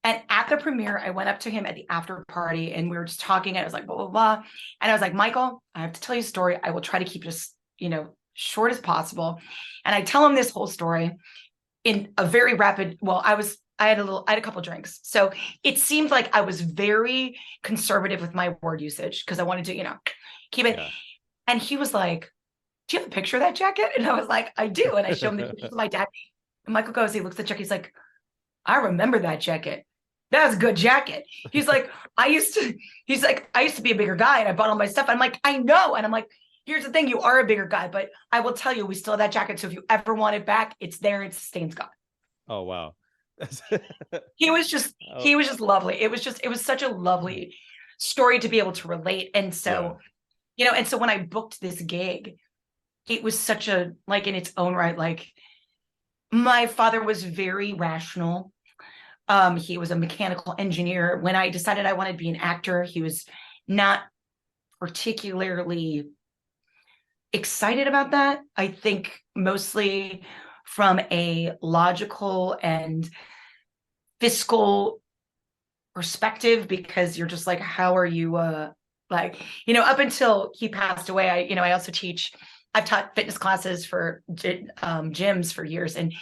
And at the premiere, I went up to him at the after party, and we were just talking, and I was like, blah, blah, blah. And I was like, Michael, I have to tell you a story. I will try to keep it as, short as possible. And I tell him this whole story in a very rapid, I had a couple drinks. So it seemed like I was very conservative with my word usage because I wanted to, keep it. Yeah. And he was like, do you have a picture of that jacket? And I was like, I do. And I showed him the pictures of my dad. And Michael goes, he looks at the jacket. He's like, I remember that jacket. That was a good jacket. He's like, I used to be a bigger guy, and I bought all my stuff. I'm like, I know. And I'm like, here's the thing. You are a bigger guy, but I will tell you, we still have that jacket. So if you ever want it back, it's there. It's stains gone. Oh, wow. He was just lovely. It was such a lovely story to be able to relate. And so, and so when I booked this gig, it was such a, like in its own right, like my father was very rational. He was a mechanical engineer. When I decided I wanted to be an actor, he was not particularly excited about that. I think mostly from a logical and fiscal perspective, because you're just like, how are you, up until he passed away, I also I've taught fitness classes for gyms for years. And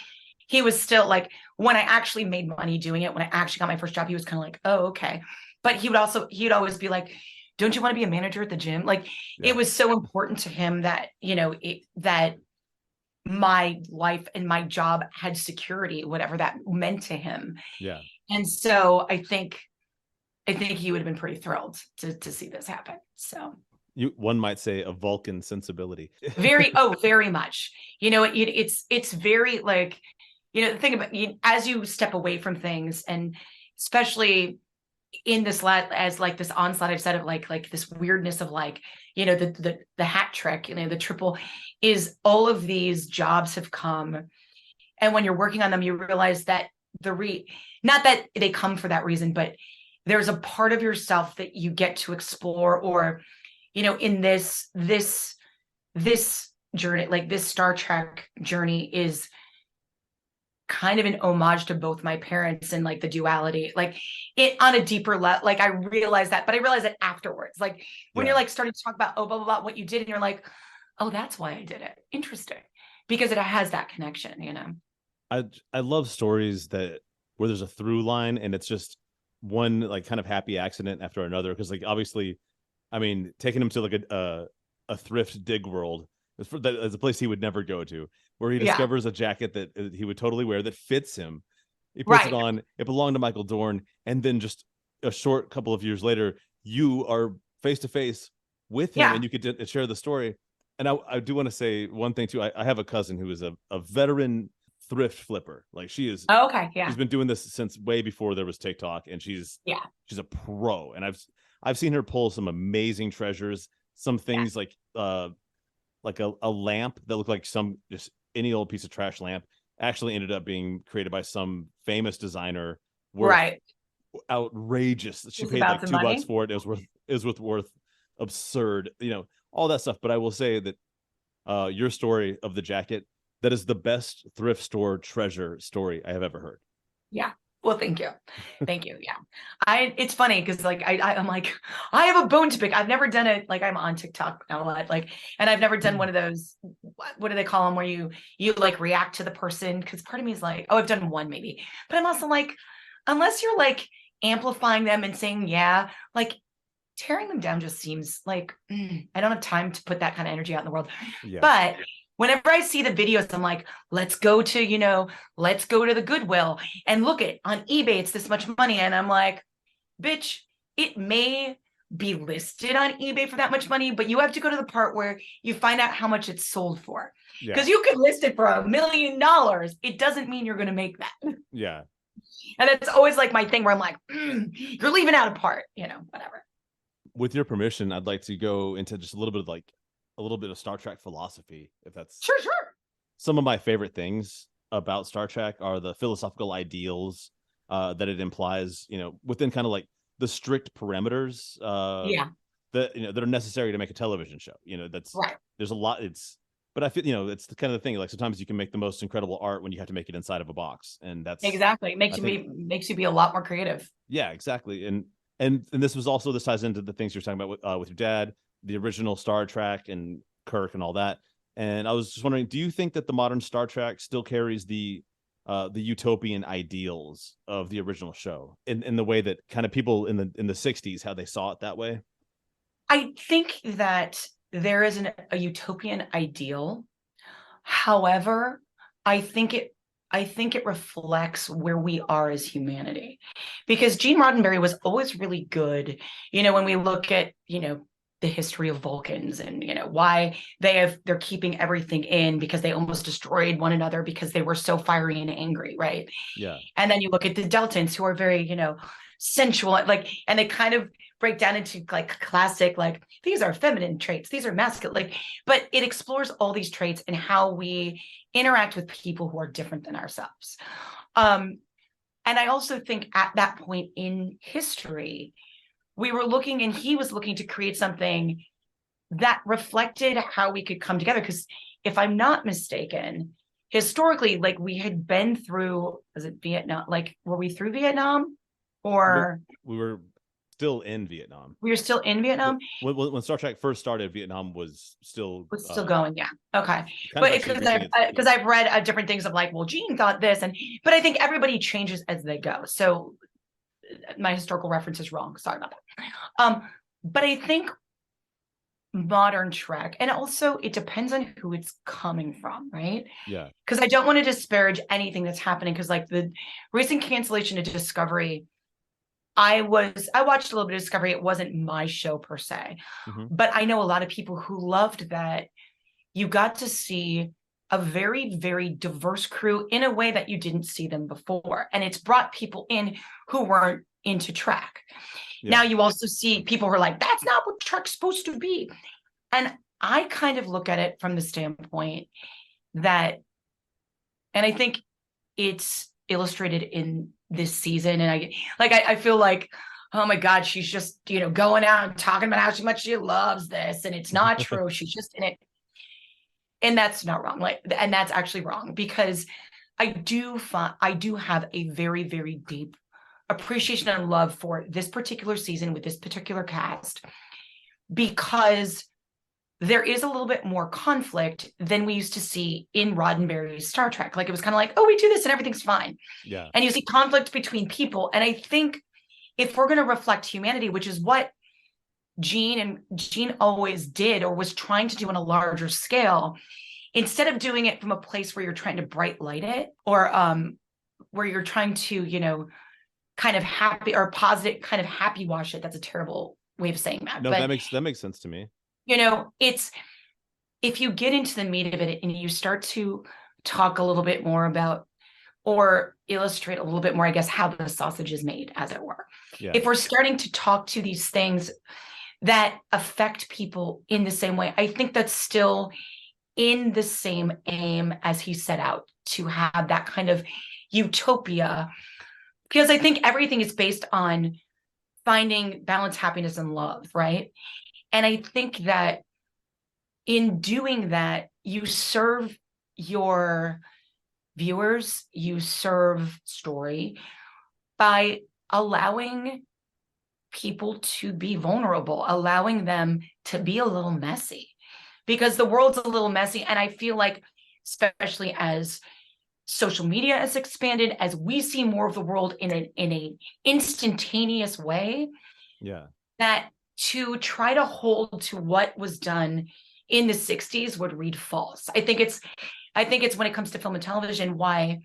he was still like, when I actually made money doing it, when I actually got my first job, he was kind of like, oh, okay. But he'd always be like, don't you want to be a manager at the gym? Like, it was so important to him that, that my life and my job had security, whatever that meant to him. Yeah. And so I think he would have been pretty thrilled to see this happen. So one might say a Vulcan sensibility. very much. It's very like, the thing about as you step away from things, and especially in this this onslaught I've said of like this weirdness of like, the hat trick, the triple, is all of these jobs have come. And when you're working on them, you realize that not that they come for that reason, but there's a part of yourself that you get to explore, or, in this journey, like this Star Trek journey is kind of an homage to both my parents and like the duality, like it on a deeper level. Like I realized that, but I realized it afterwards. Like when you're like starting to talk about, oh, blah, blah, blah, what you did. And you're like, oh, that's why I did it. Interesting. Because it has that connection, you know? I love stories that where there's a through line and it's just one like kind of happy accident after another. Cause like, obviously, I mean, taking him to like a thrift dig world is a place he would never go to, where he discovers a jacket that he would totally wear that fits him. He puts it on. It belonged to Michael Dorn, and then just a short couple of years later, you are face to face with him, and you could share the story. And I do want to say one thing too. I have a cousin who is a veteran thrift flipper. Like she is. Oh, okay, yeah. She's been doing this since way before there was TikTok, and she's a pro. And I've seen her pull some amazing treasures. Some things like a lamp that looked like some just any old piece of trash lamp actually ended up being created by some famous designer. Outrageous. She paid like $2 for it. It was worth absurd, you know, all that stuff. But I will say that your story of the jacket, that is the best thrift store treasure story I have ever heard. Yeah. Well, thank you. Thank you. Yeah. It's funny because like I'm like, I have a bone to pick. I've never done it. Like I'm on TikTok now a lot, like, and I've never done one of those, what do they call them, where you like react to the person? Because part of me is like, oh, I've done one maybe, but I'm also like, unless you're like amplifying them and saying, yeah, like tearing them down just seems like, I don't have time to put that kind of energy out in the world. But whenever I see the videos, I'm like, let's go to the Goodwill and look at on eBay, it's this much money. And I'm like, bitch, it may be listed on eBay for that much money, but you have to go to the part where you find out how much it's sold for. Because you could list it for $1 million. It doesn't mean you're going to make that. Yeah. And it's always like my thing where I'm like, you're leaving out a part, you know, whatever. With your permission, I'd like to go into just a little bit of Star Trek philosophy, if that's sure. Some of my favorite things about Star Trek are the philosophical ideals that it implies, you know, within kind of like the strict parameters that, you know, that are necessary to make a television show. You know, that's there's a lot. But I feel, you know, it's the kind of thing, like sometimes you can make the most incredible art when you have to make it inside of a box, and that's exactly makes you be a lot more creative. Yeah, exactly. And this ties into the things you're talking about with your dad, the original Star Trek and Kirk and all that. And I was just wondering, do you think that the modern Star Trek still carries the utopian ideals of the original show in the way that kind of people in the 60s, how they saw it that way? I think that there is a utopian ideal. However, I think it reflects where we are as humanity, because Gene Roddenberry was always really good. You know, when we look at, you know, the history of Vulcans and, you know, why they're keeping everything in, because they almost destroyed one another because they were so fiery and angry. Right. Yeah. And then you look at the Deltans, who are very, you know, sensual, like, and they kind of break down into like classic, like, these are feminine traits, these are masculine, like, but it explores all these traits and how we interact with people who are different than ourselves. And I also think at that point in history, we were looking, and he was looking to create something that reflected how we could come together. Because if I'm not mistaken, historically, like, we had been through, was it Vietnam? Like, were we through Vietnam? Or we were still in Vietnam. We were still in Vietnam? When Star Trek first started, Vietnam was still going, yeah. Okay. But because I've read different things of like, well, Gene thought this, but I think everybody changes as they go. So my historical reference is wrong. Sorry about that. But I think modern Trek, and also it depends on who it's coming from, right? Yeah. Because I don't want to disparage anything that's happening, because like the recent cancellation of Discovery, I watched a little bit of Discovery. It wasn't my show per se, but I know a lot of people who loved that. You got to see a very, very diverse crew in a way that you didn't see them before. And it's brought people in who weren't into Trek. Yeah. Now you also see people who are like, that's not what Trek's supposed to be. And I kind of look at it from the standpoint that, and I think it's illustrated in this season. And I feel like, oh my God, she's just, you know, going out and talking about how much she loves this. And it's not true. She's just in it. And that's not wrong. Like, and that's actually wrong, because I do have a very, very deep appreciation and love for this particular season with this particular cast, because there is a little bit more conflict than we used to see in Roddenberry's Star Trek. Like, it was kind of like, oh, we do this and everything's fine. Yeah. And you see conflict between people. And I think if we're going to reflect humanity, which is what Gene always did, or was trying to do on a larger scale, instead of doing it from a place where you're trying to bright light it, or where you're trying to, you know, kind of happy or positive, kind of happy wash it. That's a terrible way of saying that. No, but that makes sense to me. You know, it's, if you get into the meat of it and you start to talk a little bit more about, or illustrate a little bit more, I guess, how the sausage is made, as it were. Yeah. If we're starting to talk to these things that affect people in the same way, I think that's still in the same aim as he set out to have, that kind of utopia, because I think everything is based on finding balance, happiness, and love, right? And I think that in doing that, you serve your viewers, you serve story by allowing people to be vulnerable, allowing them to be a little messy, because the world's a little messy. And I feel like, especially as social media has expanded, as we see more of the world in an instantaneous way, yeah, that to try to hold to what was done in the 60s would read false. I think it's when it comes to film and television, why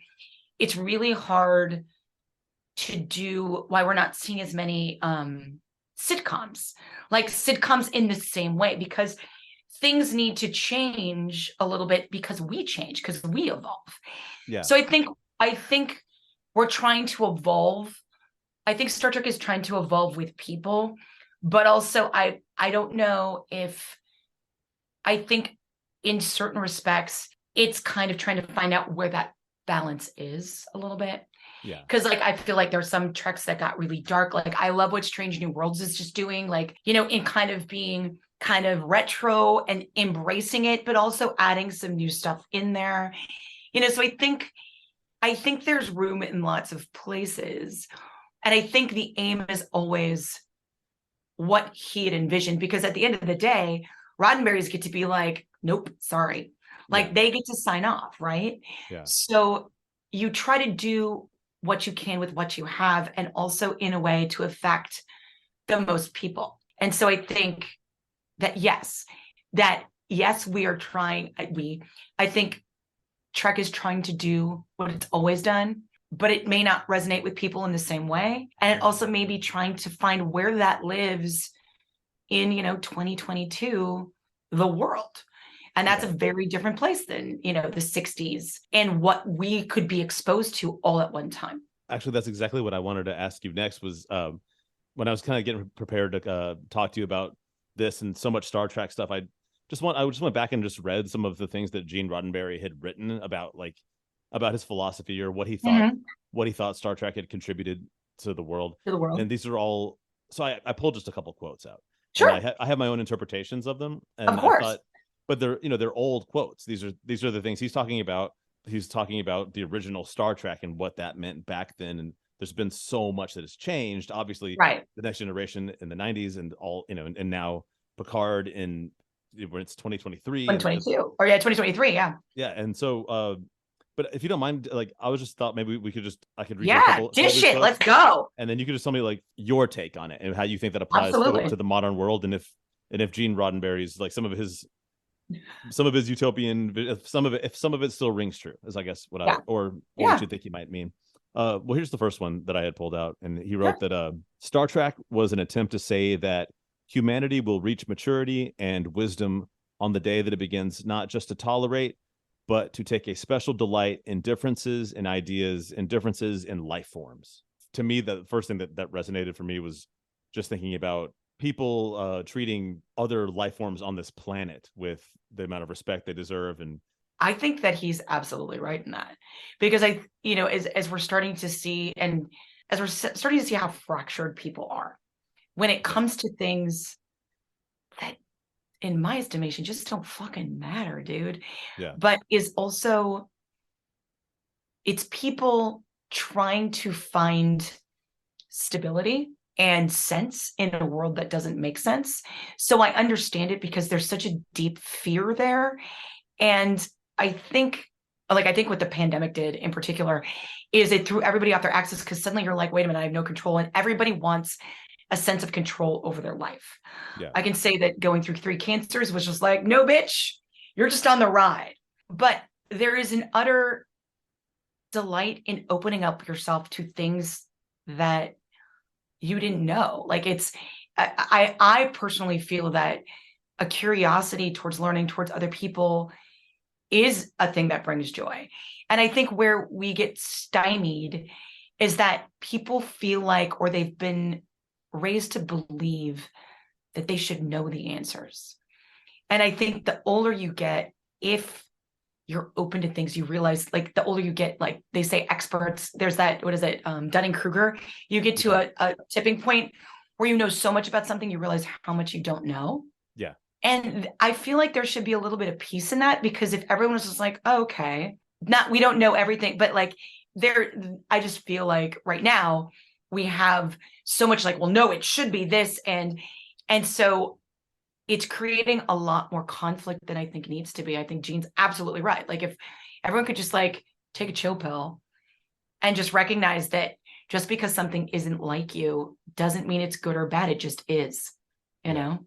it's really hard to do, why we're not seeing as many sitcoms in the same way, because things need to change a little bit, because we change, because we evolve. Yeah. So I think we're trying to evolve. I think Star Trek is trying to evolve with people, but also I don't know if, I think in certain respects, it's kind of trying to find out where that balance is a little bit. Yeah. Because like, I feel like there's some treks that got really dark. Like, I love what Strange New Worlds is just doing, like, you know, in kind of being kind of retro and embracing it, but also adding some new stuff in there. You know, so I think there's room in lots of places. And I think the aim is always what he had envisioned, because at the end of the day, Roddenberry's get to be like, nope, sorry. Like, they get to sign off, right? Yeah. So you try to do what you can with what you have, and also in a way to affect the most people. And so I think that yes, we are trying, I think Trek is trying to do what it's always done, but it may not resonate with people in the same way. And it also may be trying to find where that lives in, you know, 2022, the world. And that's a very different place than, you know, the 60s and what we could be exposed to all at one time. Actually, that's exactly what I wanted to ask you next, was when I was kind of getting prepared to talk to you about this and so much Star Trek stuff, I just went back and just read some of the things that Gene Roddenberry had written about his philosophy, or what he thought Star Trek had contributed to the world. And these are all, so I pulled just a couple quotes out. Sure. And I have my own interpretations of them. And of course. I thought, but they're old quotes. These are the things he's talking about. He's talking about the original Star Trek and what that meant back then. And there's been so much that has changed. Obviously, right. The Next Generation in the 90s, and all, you know, and now Picard when it's 2023. 2022. Or 2023, yeah. Yeah. And so but if you don't mind, like, I was just thought maybe I could read dish it, let's go. And then you could just tell me like your take on it and how you think that applies to the modern world, and if Gene Roddenberry's, like, some of his utopian, if some of it still rings true, is I guess what what you think he might mean. Well, here's the first one that I had pulled out, and he wrote that Star Trek was an attempt to say that humanity will reach maturity and wisdom on the day that it begins not just to tolerate, but to take a special delight in differences in ideas and differences in life forms. To me, the first thing that resonated for me was just thinking about people treating other life forms on this planet with the amount of respect they deserve. And I think that he's absolutely right in that, because as we're starting to see, and as we're starting to see how fractured people are when it comes to things that, in my estimation, just don't fucking matter, dude. Yeah. But is also it's people trying to find stability and sense in a world that doesn't make sense. So I understand it because there's such a deep fear there. And I think what the pandemic did in particular is it threw everybody off their axis, because suddenly you're like, wait a minute, I have no control. And everybody wants a sense of control over their life. Yeah. I can say that going through 3 cancers was just like, no, bitch, you're just on the ride. But there is an utter delight in opening up yourself to things that you didn't know. Like I personally feel that a curiosity towards learning towards other people is a thing that brings joy. And I think where we get stymied is that people feel like, or they've been raised to believe that they should know the answers. And I think the older you get, if you're open to things, you realize, like, the older you get, like they say experts, there's that, what is it? Dunning-Kruger. You get to a tipping point where you know so much about something, you realize how much you don't know. Yeah. And I feel like there should be a little bit of peace in that, because if everyone was just like, oh, okay, we don't know everything, but like I just feel like right now we have so much like, well, no, it should be this. And so it's creating a lot more conflict than I think needs to be. I think Jean's absolutely right. Like, if everyone could just like take a chill pill and just recognize that just because something isn't like you doesn't mean it's good or bad. It just is, you know?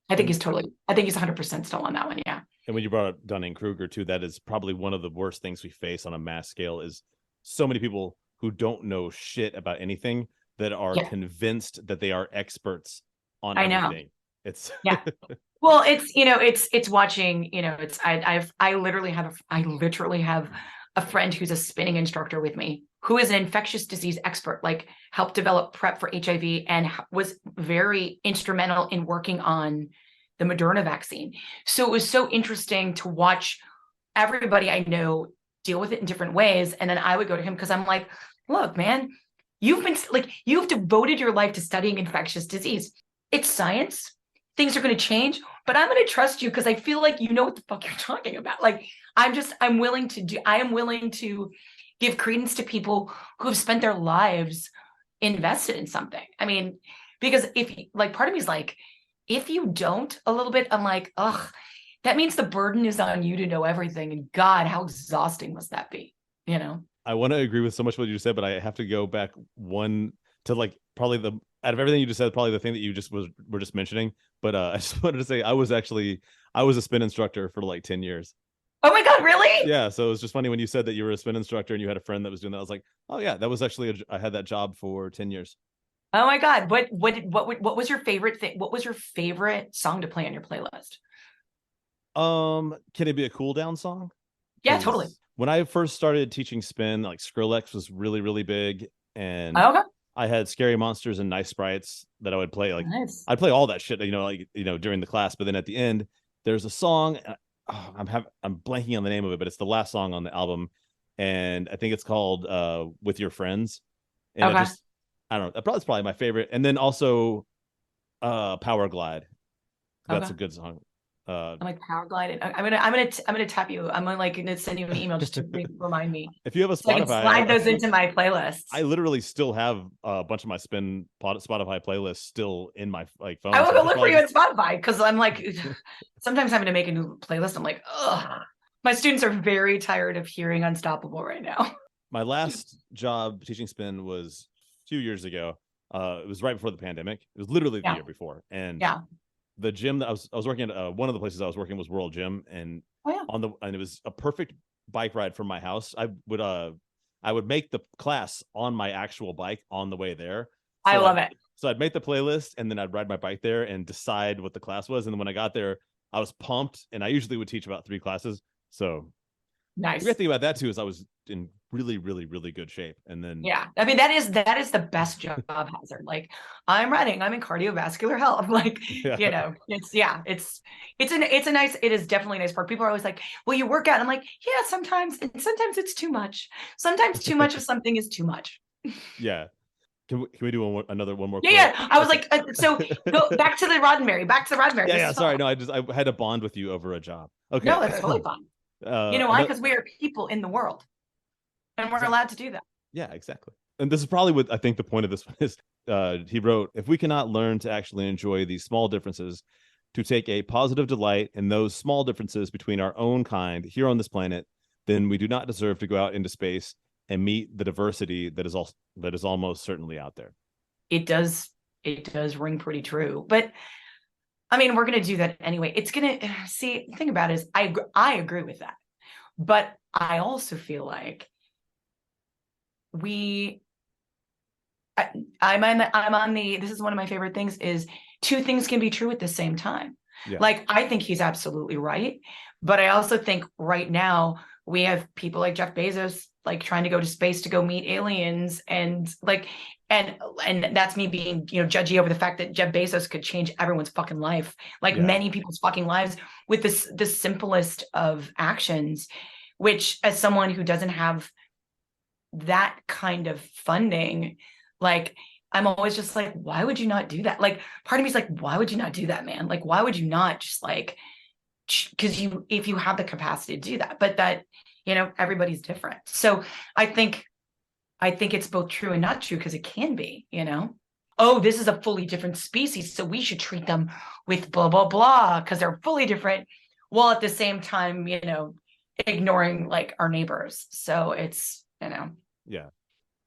I think he's 100% still on that one. Yeah. And when you brought up Dunning-Kruger too, that is probably one of the worst things we face on a mass scale, is so many people who don't know shit about anything that are convinced that they are experts on everything. It's well, it's watching, I literally have a friend who's a spinning instructor with me, who is an infectious disease expert, like helped develop PrEP for HIV and was very instrumental in working on the Moderna vaccine. So it was so interesting to watch everybody I know deal with it in different ways. And then I would go to him because I'm like, look, man, you've devoted your life to studying infectious disease. It's science. Things are going to change, but I'm going to trust you because I feel like you know what the fuck you're talking about. Like, I am willing to give credence to people who have spent their lives invested in something. I mean, because part of me is like, if you don't a little bit, I'm like, ugh, that means the burden is on you to know everything. And God, how exhausting must that be? You know? I want to agree with so much what you said, but I have to go back one to like probably out of everything you just said, probably the thing that you were just mentioning. But I just wanted to say I was a spin instructor for like 10 years. Oh my God, really? Yeah. So it was just funny when you said that you were a spin instructor and you had a friend that was doing that. I was like, oh yeah, that was actually I had that job for 10 years. Oh my God. What was your favorite thing? What was your favorite song to play on your playlist? Can it be a cool down song? Yeah, totally. When I first started teaching spin, like Skrillex was really, really big. And I had Scary Monsters and Nice Sprites that I would play. Like, nice. I'd play all that shit, during the class. But then at the end, there's a song. I'm blanking on the name of it, but it's the last song on the album, and I think it's called "With Your Friends." And I don't know. It's probably my favorite. And then also, Power Glide. That's a good song. I'm like Power Glide. I'm gonna tap you. I'm gonna send you an email just to remind me. If you have a Spotify, so I can slide those into my playlist. I literally still have a bunch of my spin Spotify playlists still in my phone. I will go look for you on Spotify because I'm like, sometimes having to make a new playlist. I'm like, ugh. My students are very tired of hearing Unstoppable right now. My last job teaching spin was a few years ago. It was right before the pandemic. It was literally the year before, and the gym that I was working at, one of the places I was working was World Gym, and and it was a perfect bike ride from my house. I would make the class on my actual bike on the way there. I love it. So I'd make the playlist and then I'd ride my bike there and decide what the class was. And then when I got there, I was pumped, and I usually would teach about 3 classes. So nice. The great thing about that too is I was in really, really, really good shape. And then I mean, that is the best job hazard. Like, I'm in cardiovascular health. Like, it is definitely a nice part. People are always like, well, you work out. I'm like, yeah, sometimes it's too much. Sometimes too much of something is too much. Yeah. Can we do another one more? Yeah. I was like, so go back to the Roddenberry. Yeah. Sorry. No, I had a bond with you over a job. Okay. No, that's totally fine. You know why? Because we are people in the world. And we're allowed to do that. Yeah, exactly. And this is probably what I think the point of this one is. He wrote, if we cannot learn to actually enjoy these small differences, to take a positive delight in those small differences between our own kind here on this planet, then we do not deserve to go out into space and meet the diversity that is almost certainly out there. It does ring pretty true. But I mean, we're going to do that anyway. It's going to see, the thing about it is I agree with that. But I also feel like I'm on the, this is one of my favorite things, is two things can be true at the same time. Yeah. Like, I think he's absolutely right. But I also think right now we have people like Jeff Bezos, like trying to go to space to go meet aliens, and like, and that's me being, judgy over the fact that Jeff Bezos could change everyone's fucking life, like many people's fucking lives, with the simplest of actions, which, as someone who doesn't have that kind of funding, like, I'm always just like, why would you not do that? Like, part of me is like, why would you not do that, man? Like, why would you not just like, because if you have the capacity to do that, but that, everybody's different. So I think it's both true and not true, because it can be, oh, this is a fully different species, so we should treat them with blah, blah, blah, because they're fully different, while at the same time, ignoring like our neighbors. So it's, Yeah.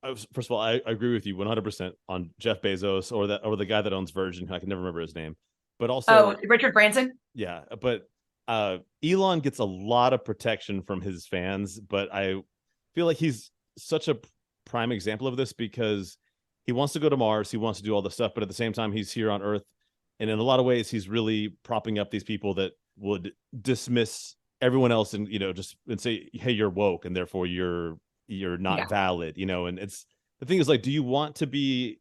First of all, I agree with you 100% on Jeff Bezos, or the guy that owns Virgin. I can never remember his name, but also Richard Branson. Yeah, but Elon gets a lot of protection from his fans, but I feel like he's such a prime example of this, because he wants to go to Mars, he wants to do all this stuff, but at the same time he's here on Earth, and in a lot of ways he's really propping up these people that would dismiss everyone else and and say, hey, you're woke and therefore you're not valid, and it's the thing is, like, do you want to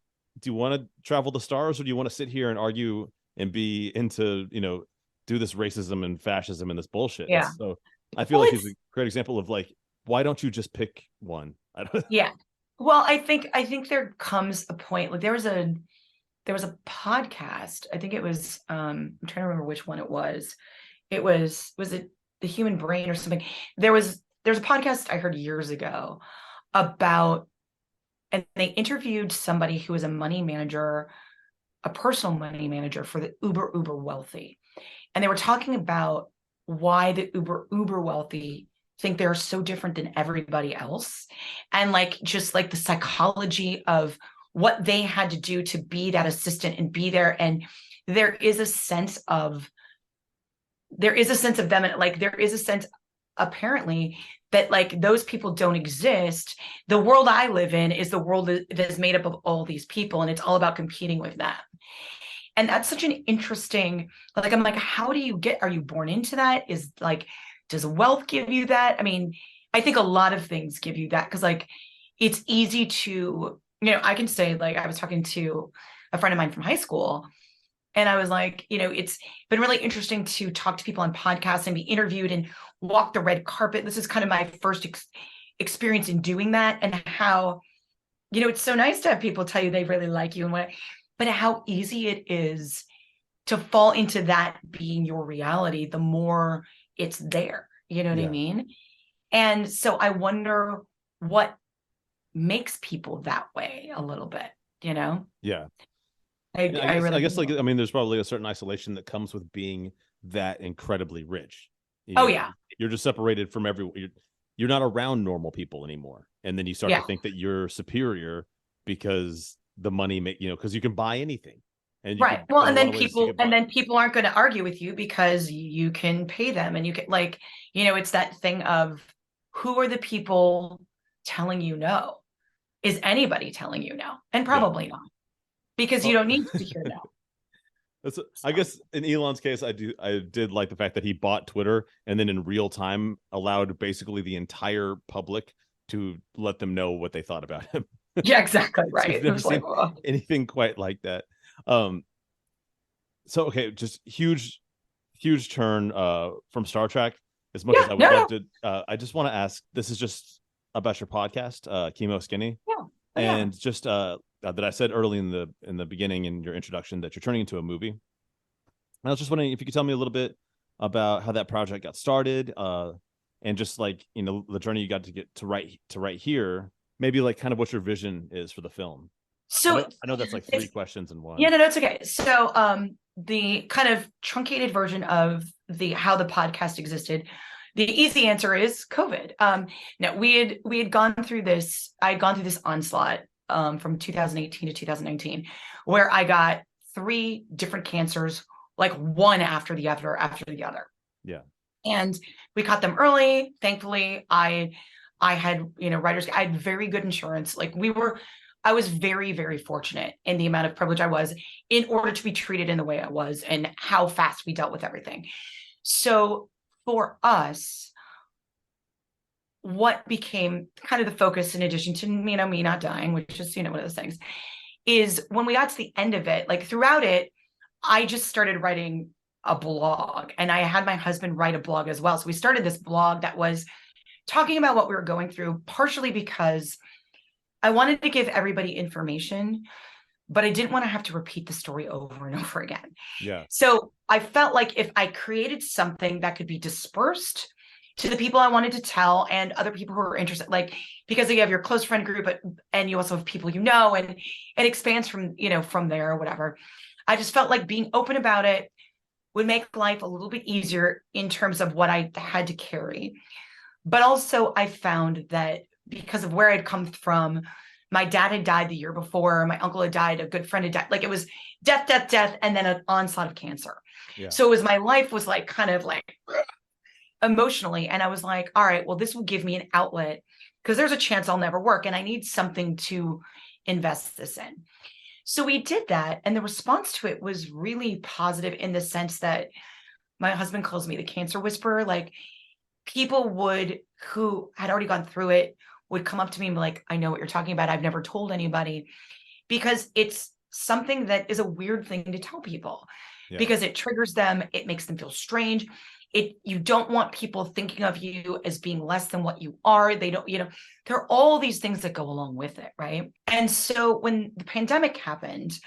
travel the stars, or do you want to sit here and argue and be into do this racism and fascism and this bullshit? Yeah. So I feel like he's a great example of, like, why don't you just pick one? Yeah. Well, I think there comes a point, like there was a podcast, I think it was I'm trying to remember which one it was. Was it The Human Brain or something? There's a podcast I heard years ago about, and they interviewed somebody who was a money manager, a personal money manager for the uber wealthy. And they were talking about why the uber wealthy think they're so different than everybody else. And like, just like the psychology of what they had to do to be that assistant and be there. And there is a sense of them. And like, there is a sense, apparently, that like those people don't exist. The world I live in is the world that is made up of all these people. And it's all about competing with that. And that's such an interesting, like, I'm like, how do you are you born into that? Is like, does wealth give you that? I mean, I think a lot of things give you that, because like, it's easy to, I can say, like, I was talking to a friend of mine from high school, and I was like, it's been really interesting to talk to people on podcasts and be interviewed and walk the red carpet. This is kind of my first experience in doing that, and how, it's so nice to have people tell you they really like you, but how easy it is to fall into that being your reality the more it's there. You know what I mean? And so I wonder what makes people that way a little bit, Yeah. I guess like, I mean, there's probably a certain isolation that comes with being that incredibly rich. Yeah. You're just separated from everyone. You're not around normal people anymore. And then you start to think that you're superior because the money because you can buy anything. And right. Well, and then people aren't going to argue with you because you can pay them, and you can, like, it's that thing of, who are the people telling you no? Is anybody telling you no? And probably not, because you don't need to hear no. I guess in Elon's case, I did like the fact that he bought Twitter and then in real time allowed basically the entire public to let them know what they thought about him. Yeah, exactly. Right. So I've never seen anything quite like that. So okay, just huge turn from Star Trek. As much as I would love to, I just want to ask, this is just about your podcast, ChemoSkinny. And just that I said early in the beginning in your introduction that you're turning into a movie. And I was just wondering if you could tell me a little bit about how that project got started, and just like, you know, the journey you got to get to right here, maybe like kind of what your vision is for the film. So I know that's like 3 questions in one. Yeah, no, it's okay. So the kind of truncated version of how the podcast existed, the easy answer is COVID. No, we had gone through this. I had gone through this onslaught from 2018 to 2019, where I got 3 different cancers, like one after the other after the other. Yeah. And we caught them early. Thankfully, I had, you know, I had very good insurance. Like I was very, very fortunate in the amount of privilege I was in order to be treated in the way I was and how fast we dealt with everything. So for us, what became kind of the focus, in addition to, you know, me not dying, which is, you know, one of those things, is when we got to the end of it, like throughout it, I just started writing a blog, and I had my husband write a blog as well. So we started this blog that was talking about what we were going through, partially because I wanted to give everybody information, but I didn't want to have to repeat the story over and over again. Yeah. So I felt like if I created something that could be dispersed to the people I wanted to tell and other people who are interested, like, because you have your close friend group, and you also have people, you know, and it expands from, you know, from there or whatever. I just felt like being open about it would make life a little bit easier in terms of what I had to carry. But also I found that because of where I'd come from, my dad had died the year before, my uncle had died, a good friend had died. Like it was death, death, death, and then an onslaught of cancer. Yeah. So my life was like kind of like emotionally. And I was like, all right, well, this will give me an outlet because there's a chance I'll never work and I need something to invest this in. So we did that. And the response to it was really positive in the sense that my husband calls me the cancer whisperer. Like people who had already gone through it would come up to me and be like, I know what you're talking about. I've never told anybody, because it's something that is a weird thing to tell people because it triggers them. It makes them feel strange. You don't want people thinking of you as being less than what you are. They don't, you know, there are all these things that go along with it. Right. And so when the pandemic happened,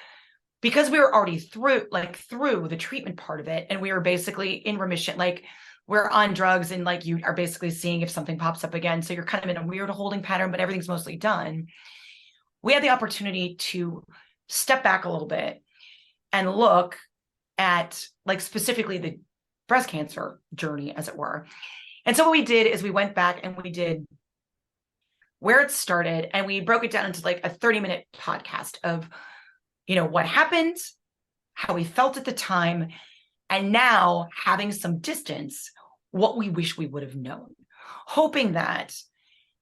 because we were already through the treatment part of it, and we were basically in remission, like we're on drugs and like you are basically seeing if something pops up again. So you're kind of in a weird holding pattern, but everything's mostly done. We had the opportunity to step back a little bit and look at like specifically the breast cancer journey, as it were. And so what we did is we went back and we did where it started, and we broke it down into like a 30-minute podcast of, you know, what happened, how we felt at the time, and now having some distance, what we wish we would have known, hoping that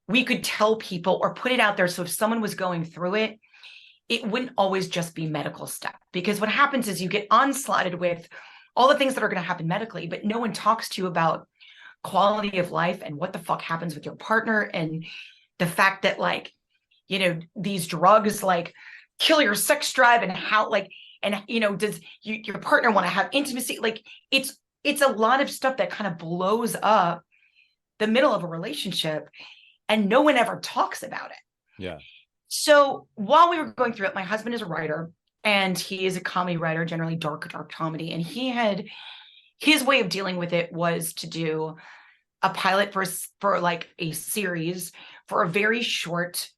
we could tell people or put it out there. So if someone was going through it, it wouldn't always just be medical stuff. Because what happens is you get onslaughted with all the things that are going to happen medically, but no one talks to you about quality of life and what the fuck happens with your partner, and the fact that, like, you know, these drugs like kill your sex drive, and how, like, and, you know, does your partner want to have intimacy? Like it's a lot of stuff that kind of blows up the middle of a relationship, and no one ever talks about it. Yeah. So while we were going through it, my husband is a writer, and he is a comedy writer, generally dark comedy. And his way of dealing with it was to do a pilot for like a series, for a very short,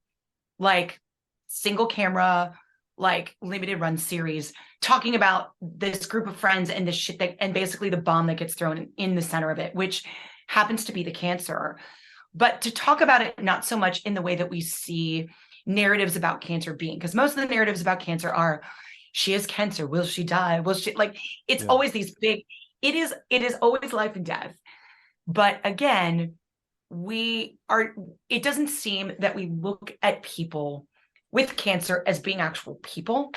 like single camera, like limited run series, talking about this group of friends and the shit and basically the bomb that gets thrown in the center of it, which happens to be the cancer. But to talk about it, not so much in the way that we see narratives about cancer being, because most of the narratives about cancer are, she has cancer, will she die, will she, like, it's always these big, it is always life and death. But again, it doesn't seem that we look at people with cancer as being actual people.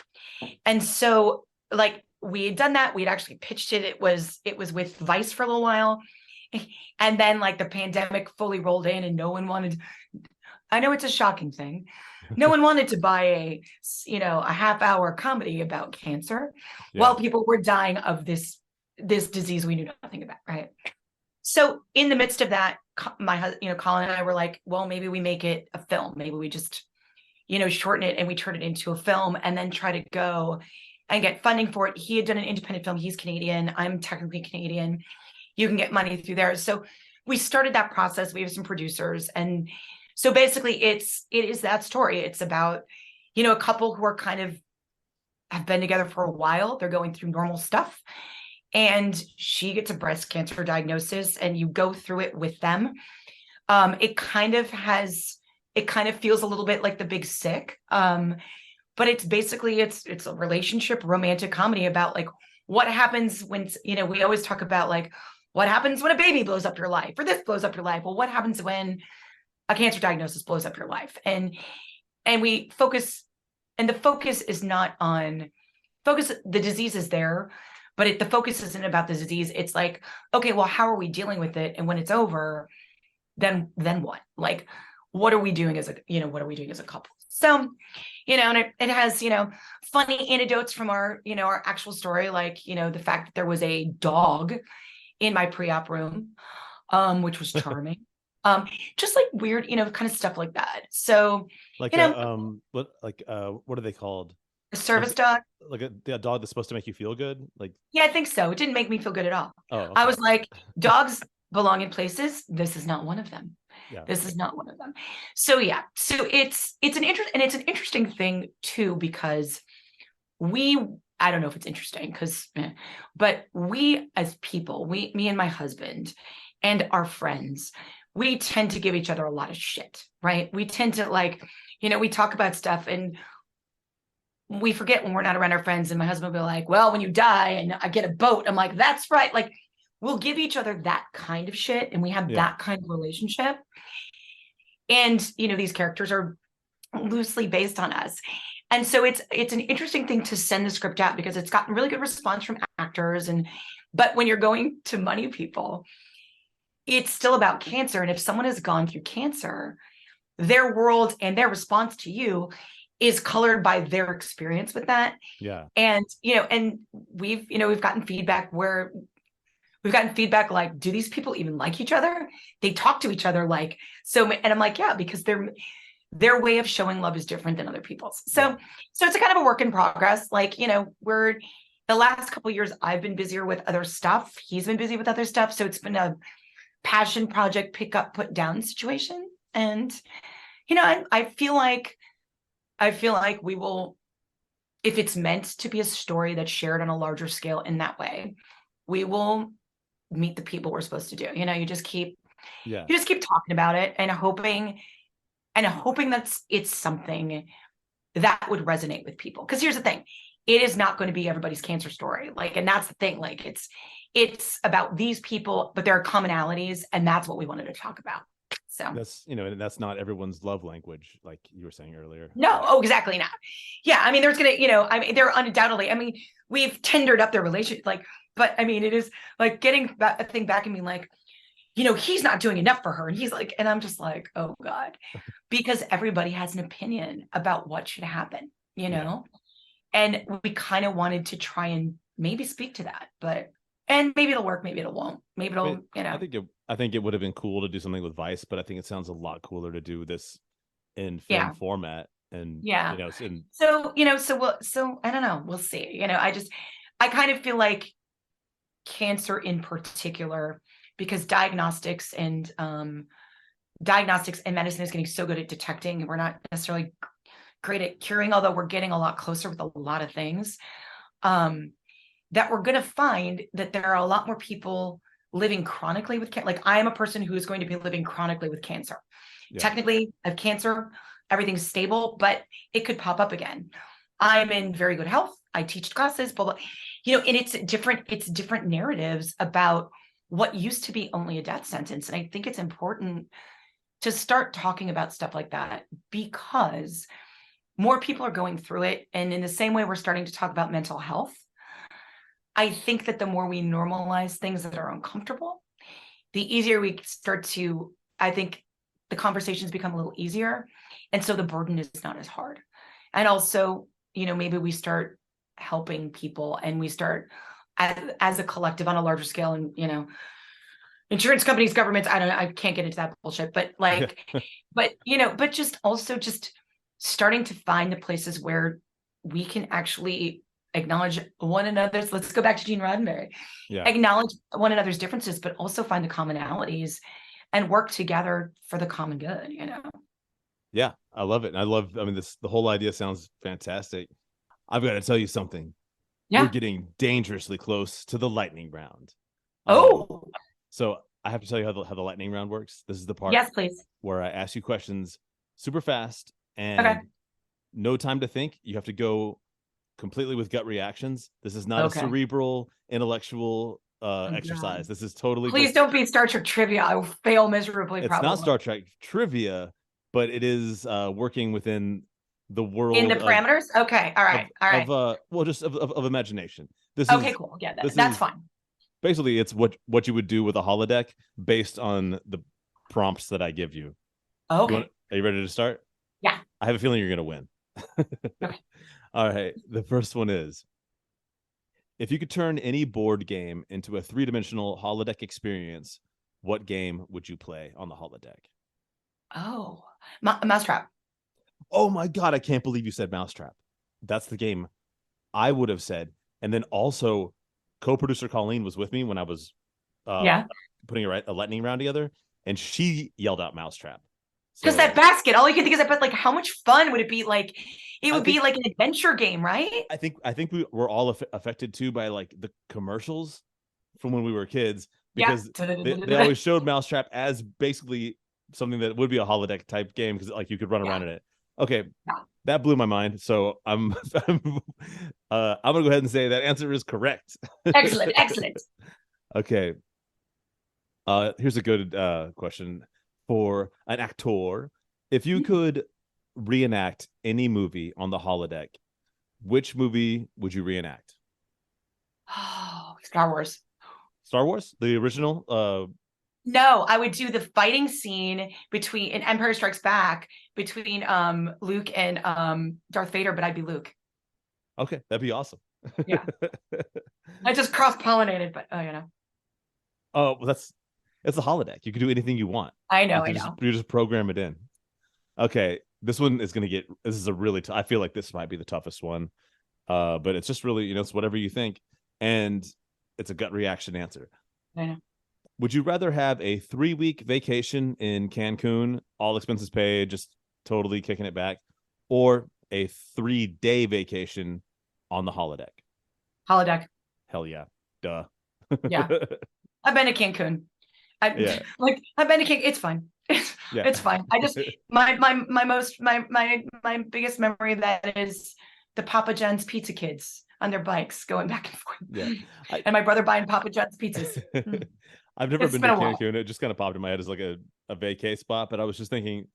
And so, like, we had done that, we had actually pitched it. It was with Vice for a little while, and then like the pandemic fully rolled in, and no one wanted, I know it's a shocking thing, no one wanted to buy a half-hour comedy about cancer while people were dying of this disease we knew nothing about, right? So in the midst of that, my husband, Colin and I were like, well, maybe we make it a film. Maybe we just, shorten it and we turn it into a film, and then try to go and get funding for it. He had done an independent film. He's Canadian. I'm technically Canadian. You can get money through there. So we started that process. We have some producers. And so basically it is that story. It's about, a couple who are kind of have been together for a while. They're going through normal stuff. And she gets a breast cancer diagnosis and you go through it with them. It kind of feels a little bit like The Big Sick. But it's basically, it's a relationship romantic comedy about like what happens when, we always talk about like what happens when a baby blows up your life or this blows up your life. Well, what happens when a cancer diagnosis blows up your life? And we focus, and the focus is not on the disease is there, but the focus isn't about the disease. It's like, okay, well, how are we dealing with it? And when it's over, then what? Like, what are we doing as a couple? So, and it has, funny anecdotes from our actual story, like, the fact that there was a dog in my pre-op room, which was charming. Just like weird, kind of stuff like that. So, like, what are they called? A service dog? Like a dog that's supposed to make you feel good? Like, yeah, I think so. It didn't make me feel good at all. Oh, okay. I was like, dogs belong in places. This is not one of them. Yeah. This is not one of them. So yeah. So it's an interesting thing too, because I don't know if it's interesting but we as people, me and my husband and our friends, we tend to give each other a lot of shit, right? We tend to like, we talk about stuff and we forget when we're not around our friends, and my husband will be like, well, when you die and I get a boat, I'm like, that's right. Like, we'll give each other that kind of shit, and we have that kind of relationship. And, these characters are loosely based on us. And so it's an interesting thing to send the script out because it's gotten really good response from actors. But when you're going to money people, it's still about cancer. And if someone has gone through cancer, their world and their response to you is colored by their experience with that. Yeah. And, and we've gotten feedback like, do these people even like each other? They talk to each other like, so, and I'm like, yeah, because their way of showing love is different than other people's. So it's a kind of a work in progress. Like, we're the last couple of years, I've been busier with other stuff. He's been busy with other stuff. So it's been a passion project, pick up, put down situation. And, I feel like we will, if it's meant to be a story that's shared on a larger scale in that way, we will meet the people we're supposed to do. You just keep talking about it and hoping that it's something that would resonate with people. Because here's the thing, it is not going to be everybody's cancer story. Like, and that's the thing, like it's about these people, but there are commonalities, and that's what we wanted to talk about. So that's, and that's not everyone's love language, like you were saying earlier. No, exactly not. Yeah. I mean, there's there are undoubtedly, we've tendered up their relationship, but it is like getting a thing back and being like, he's not doing enough for her. And he's like, and I'm just like, oh God, because everybody has an opinion about what should happen, and we kind of wanted to try and maybe speak to that, and maybe it'll work, maybe it won't, maybe it'll, I think it would have been cool to do something with Vice, but I think it sounds a lot cooler to do this in film format. And so I don't know, we'll see. I kind of feel like cancer in particular, because diagnostics and medicine is getting so good at detecting, and we're not necessarily great at curing, although we're getting a lot closer with a lot of things, that we're going to find that there are a lot more people living chronically with cancer. Like, I am a person who is going to be living chronically with cancer. Technically, I have cancer, everything's stable, but it could pop up again. I'm in very good health. I teach classes, blah, blah. And it's different narratives about what used to be only a death sentence. And I think it's important to start talking about stuff like that, because more people are going through it. And in the same way we're starting to talk about mental health, I think that the more we normalize things that are uncomfortable, the easier we start to, I think the conversations become a little easier. And so the burden is not as hard. And also, maybe we start helping people, and we start as a collective on a larger scale, and, insurance companies, governments, I don't know, I can't get into that bullshit, but but just also just starting to find the places where we can actually acknowledge one another's. Let's go back to Gene Roddenberry. Yeah. Acknowledge one another's differences, but also find the commonalities and work together for the common good, you know? Yeah, I love it. I mean, the whole idea sounds fantastic. I've got to tell you something. Yeah. We're getting dangerously close to the lightning round. Oh. So I have to tell you how the lightning round works. This is the part Yes, please. where I ask you questions super fast and no time to think. You have to go completely with gut reactions. This is not a cerebral, intellectual exercise. This is totally Please don't be Star Trek trivia. I will fail miserably. It's not Star Trek trivia, but it is working within the world in the parameters. Okay, all right, all right. Well, just of imagination. This okay, is cool. Yeah, that's fine. Basically, it's what you would do with a holodeck based on the prompts that I give you. Okay. Are you ready to start? Yeah. I have a feeling you're gonna win. Okay. All right. The first one is: if you could turn any board game into a 3-dimensional holodeck experience, what game would you play on the holodeck? Oh, Mousetrap. Oh my God, I can't believe you said Mousetrap. That's the game I would have said. And then also, co-producer Colleen was with me when I was putting a lightning round together, and she yelled out Mousetrap. Because that basket, all you can think is, but like, how much fun would it be? Like, it would be like an adventure game, right? I think we were all affected too by like the commercials from when we were kids, because they always showed Mousetrap as basically something that would be a holodeck type game, because like you could run around in it. Okay, that blew my mind. So I'm gonna go ahead and say that answer is correct. Excellent, excellent. Okay. Here's a good question for an actor. If you could reenact any movie on the holodeck, which movie would you reenact? Oh, Star Wars. Star Wars, the original. No, I would do the fighting scene in Empire Strikes Back between Luke and Darth Vader, but I'd be Luke. Okay, that'd be awesome. Yeah. I just cross-pollinated, but you know. Oh, well, it's a holodeck. You can do anything you want. I know, You just program it in. Okay, this one is gonna get. This is a really. I feel like this might be the toughest one, but it's just really, it's whatever you think, and it's a gut reaction answer. I know. Would you rather have a 3-week vacation in Cancun, all expenses paid, just totally kicking it back, or a 3-day vacation on the holodeck? Holodeck. Hell yeah. Duh. Yeah. I've been to Cancun. I've been to Cancun. It's fine. It's fine. I just my biggest memory of that is the Papa John's pizza kids on their bikes going back and forth. Yeah. And my brother buying Papa John's pizzas. I've never been to Cancun. It just kind of popped in my head as like a vacay spot, but I was just thinking,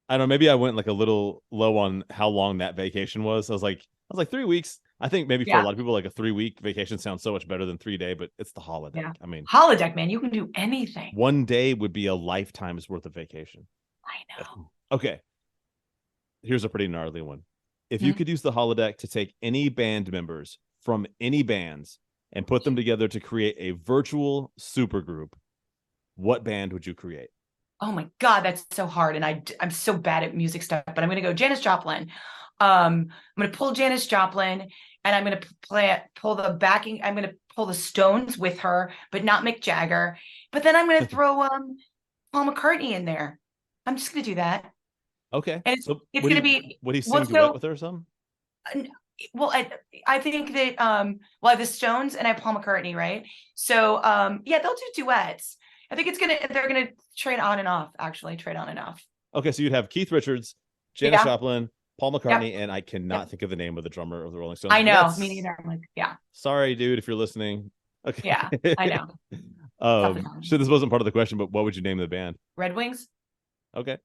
I don't know, maybe I went like a little low on how long that vacation was. I was like 3 weeks. I think maybe for a lot of people, like a 3-week vacation sounds so much better than 3-day, but it's the holodeck. Yeah. I mean, holodeck, man, you can do anything. 1 day would be a lifetime's worth of vacation. I know. Okay. Here's a pretty gnarly one. If you could use the holodeck to take any band members from any bands and put them together to create a virtual supergroup, what band would you create? Oh my God, that's so hard. And I'm so bad at music stuff, but I'm going to go Janis Joplin. I'm going to pull Janis Joplin, and I'm going to pull the backing. I'm going to pull the Stones with her, but not Mick Jagger. But then I'm going to throw Paul McCartney in there. I'm just going to do that. Okay. And it's going to be. Would he sing duet with her or something? Well, I think that I have the Stones and I have Paul McCartney, right? So they'll do duets. I think they're gonna trade on and off. Actually, trade on and off. Okay, so you'd have Keith Richards, Janis Joplin, Paul McCartney, and I cannot think of the name of the drummer of the Rolling Stones. I know, me neither. I'm like, sorry, dude, if you're listening. Okay. Yeah, I know. So this wasn't part of the question, but what would you name the band? Red Wings. Okay.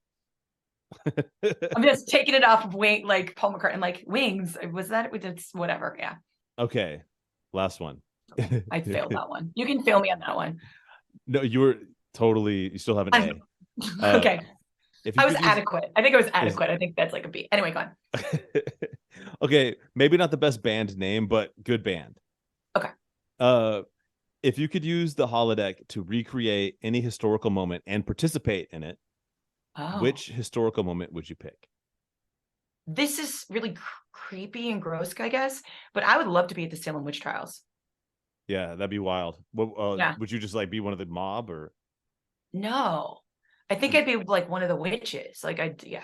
I'm just taking it off of like Paul McCartney. I'm like, Wings. Was that? It's whatever. Yeah. Okay. Last one. I failed that one. You can fail me on that one. No, you still have an A. Okay. I was adequate. I think it was adequate. I think that's like a B. Anyway, go on. Okay. Maybe not the best band name, but good band. Okay. If you could use the holodeck to recreate any historical moment and participate in it, which historical moment would you pick? This is really creepy and gross, I guess. But I would love to be at the Salem witch trials. Yeah, that'd be wild. What, Yeah. would you just like be one of the mob or? No, I think I'd be like one of the witches. Like yeah,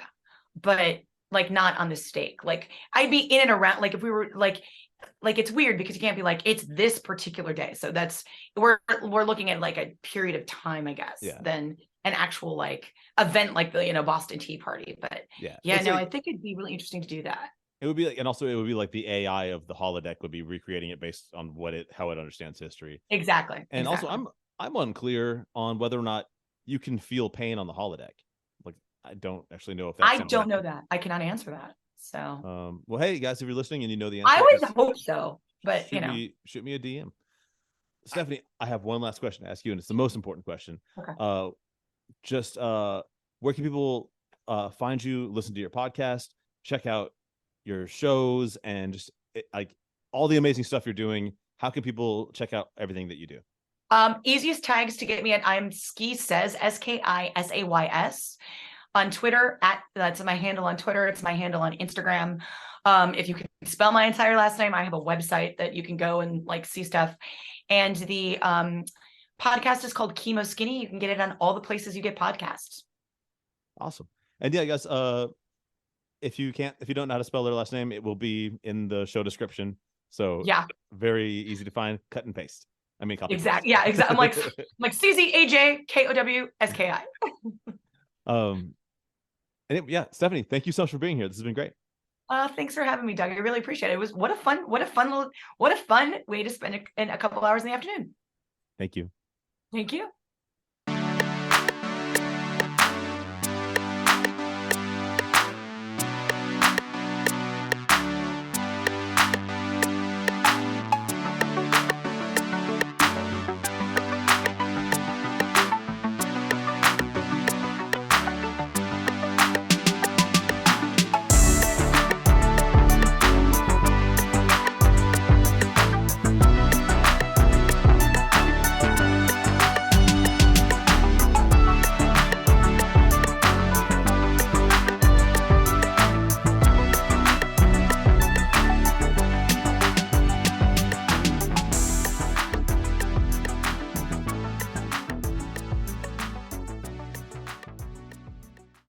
but like not on the stake. Like I'd be in and around. Like if we were like it's weird because you can't be like it's this particular day. So that's we're looking at like a period of time, I guess, than an actual like event like the Boston Tea Party. But yeah, no, I think it'd be really interesting to do that. It would be like, and also it would be like the AI of the holodeck would be recreating it based on how it understands history. Exactly. And also I'm unclear on whether or not you can feel pain on the holodeck. Like I don't actually know if that's I don't know that. I cannot answer that. So well, hey guys, if you're listening and you know the answer, I would hope so, but shoot me a DM. Stephanie, I have one last question to ask you, and it's the most important question. Okay. Just where can people find you, listen to your podcast, check out your shows, and just like all the amazing stuff you're doing? How can people check out everything that you do? Easiest tags to get me at I'm Ski Says, SKISAYS. On Twitter, that's my handle on Twitter. It's my handle on Instagram. If you can spell my entire last name, I have a website that you can go and like see stuff. And the podcast is called ChemoSkinny. You can get it on all the places you get podcasts. Awesome. And yeah, guys, if you don't know how to spell their last name, it will be in the show description. So yeah, very easy to find. Cut and paste. I mean, copy. Exactly. Yeah, exactly. I'm like CZAJKOWSKI. Yeah, Stephanie, thank you so much for being here. This has been great. Thanks for having me, Doug. I really appreciate it. It was what a fun way to spend a couple hours in the afternoon. Thank you. Thank you.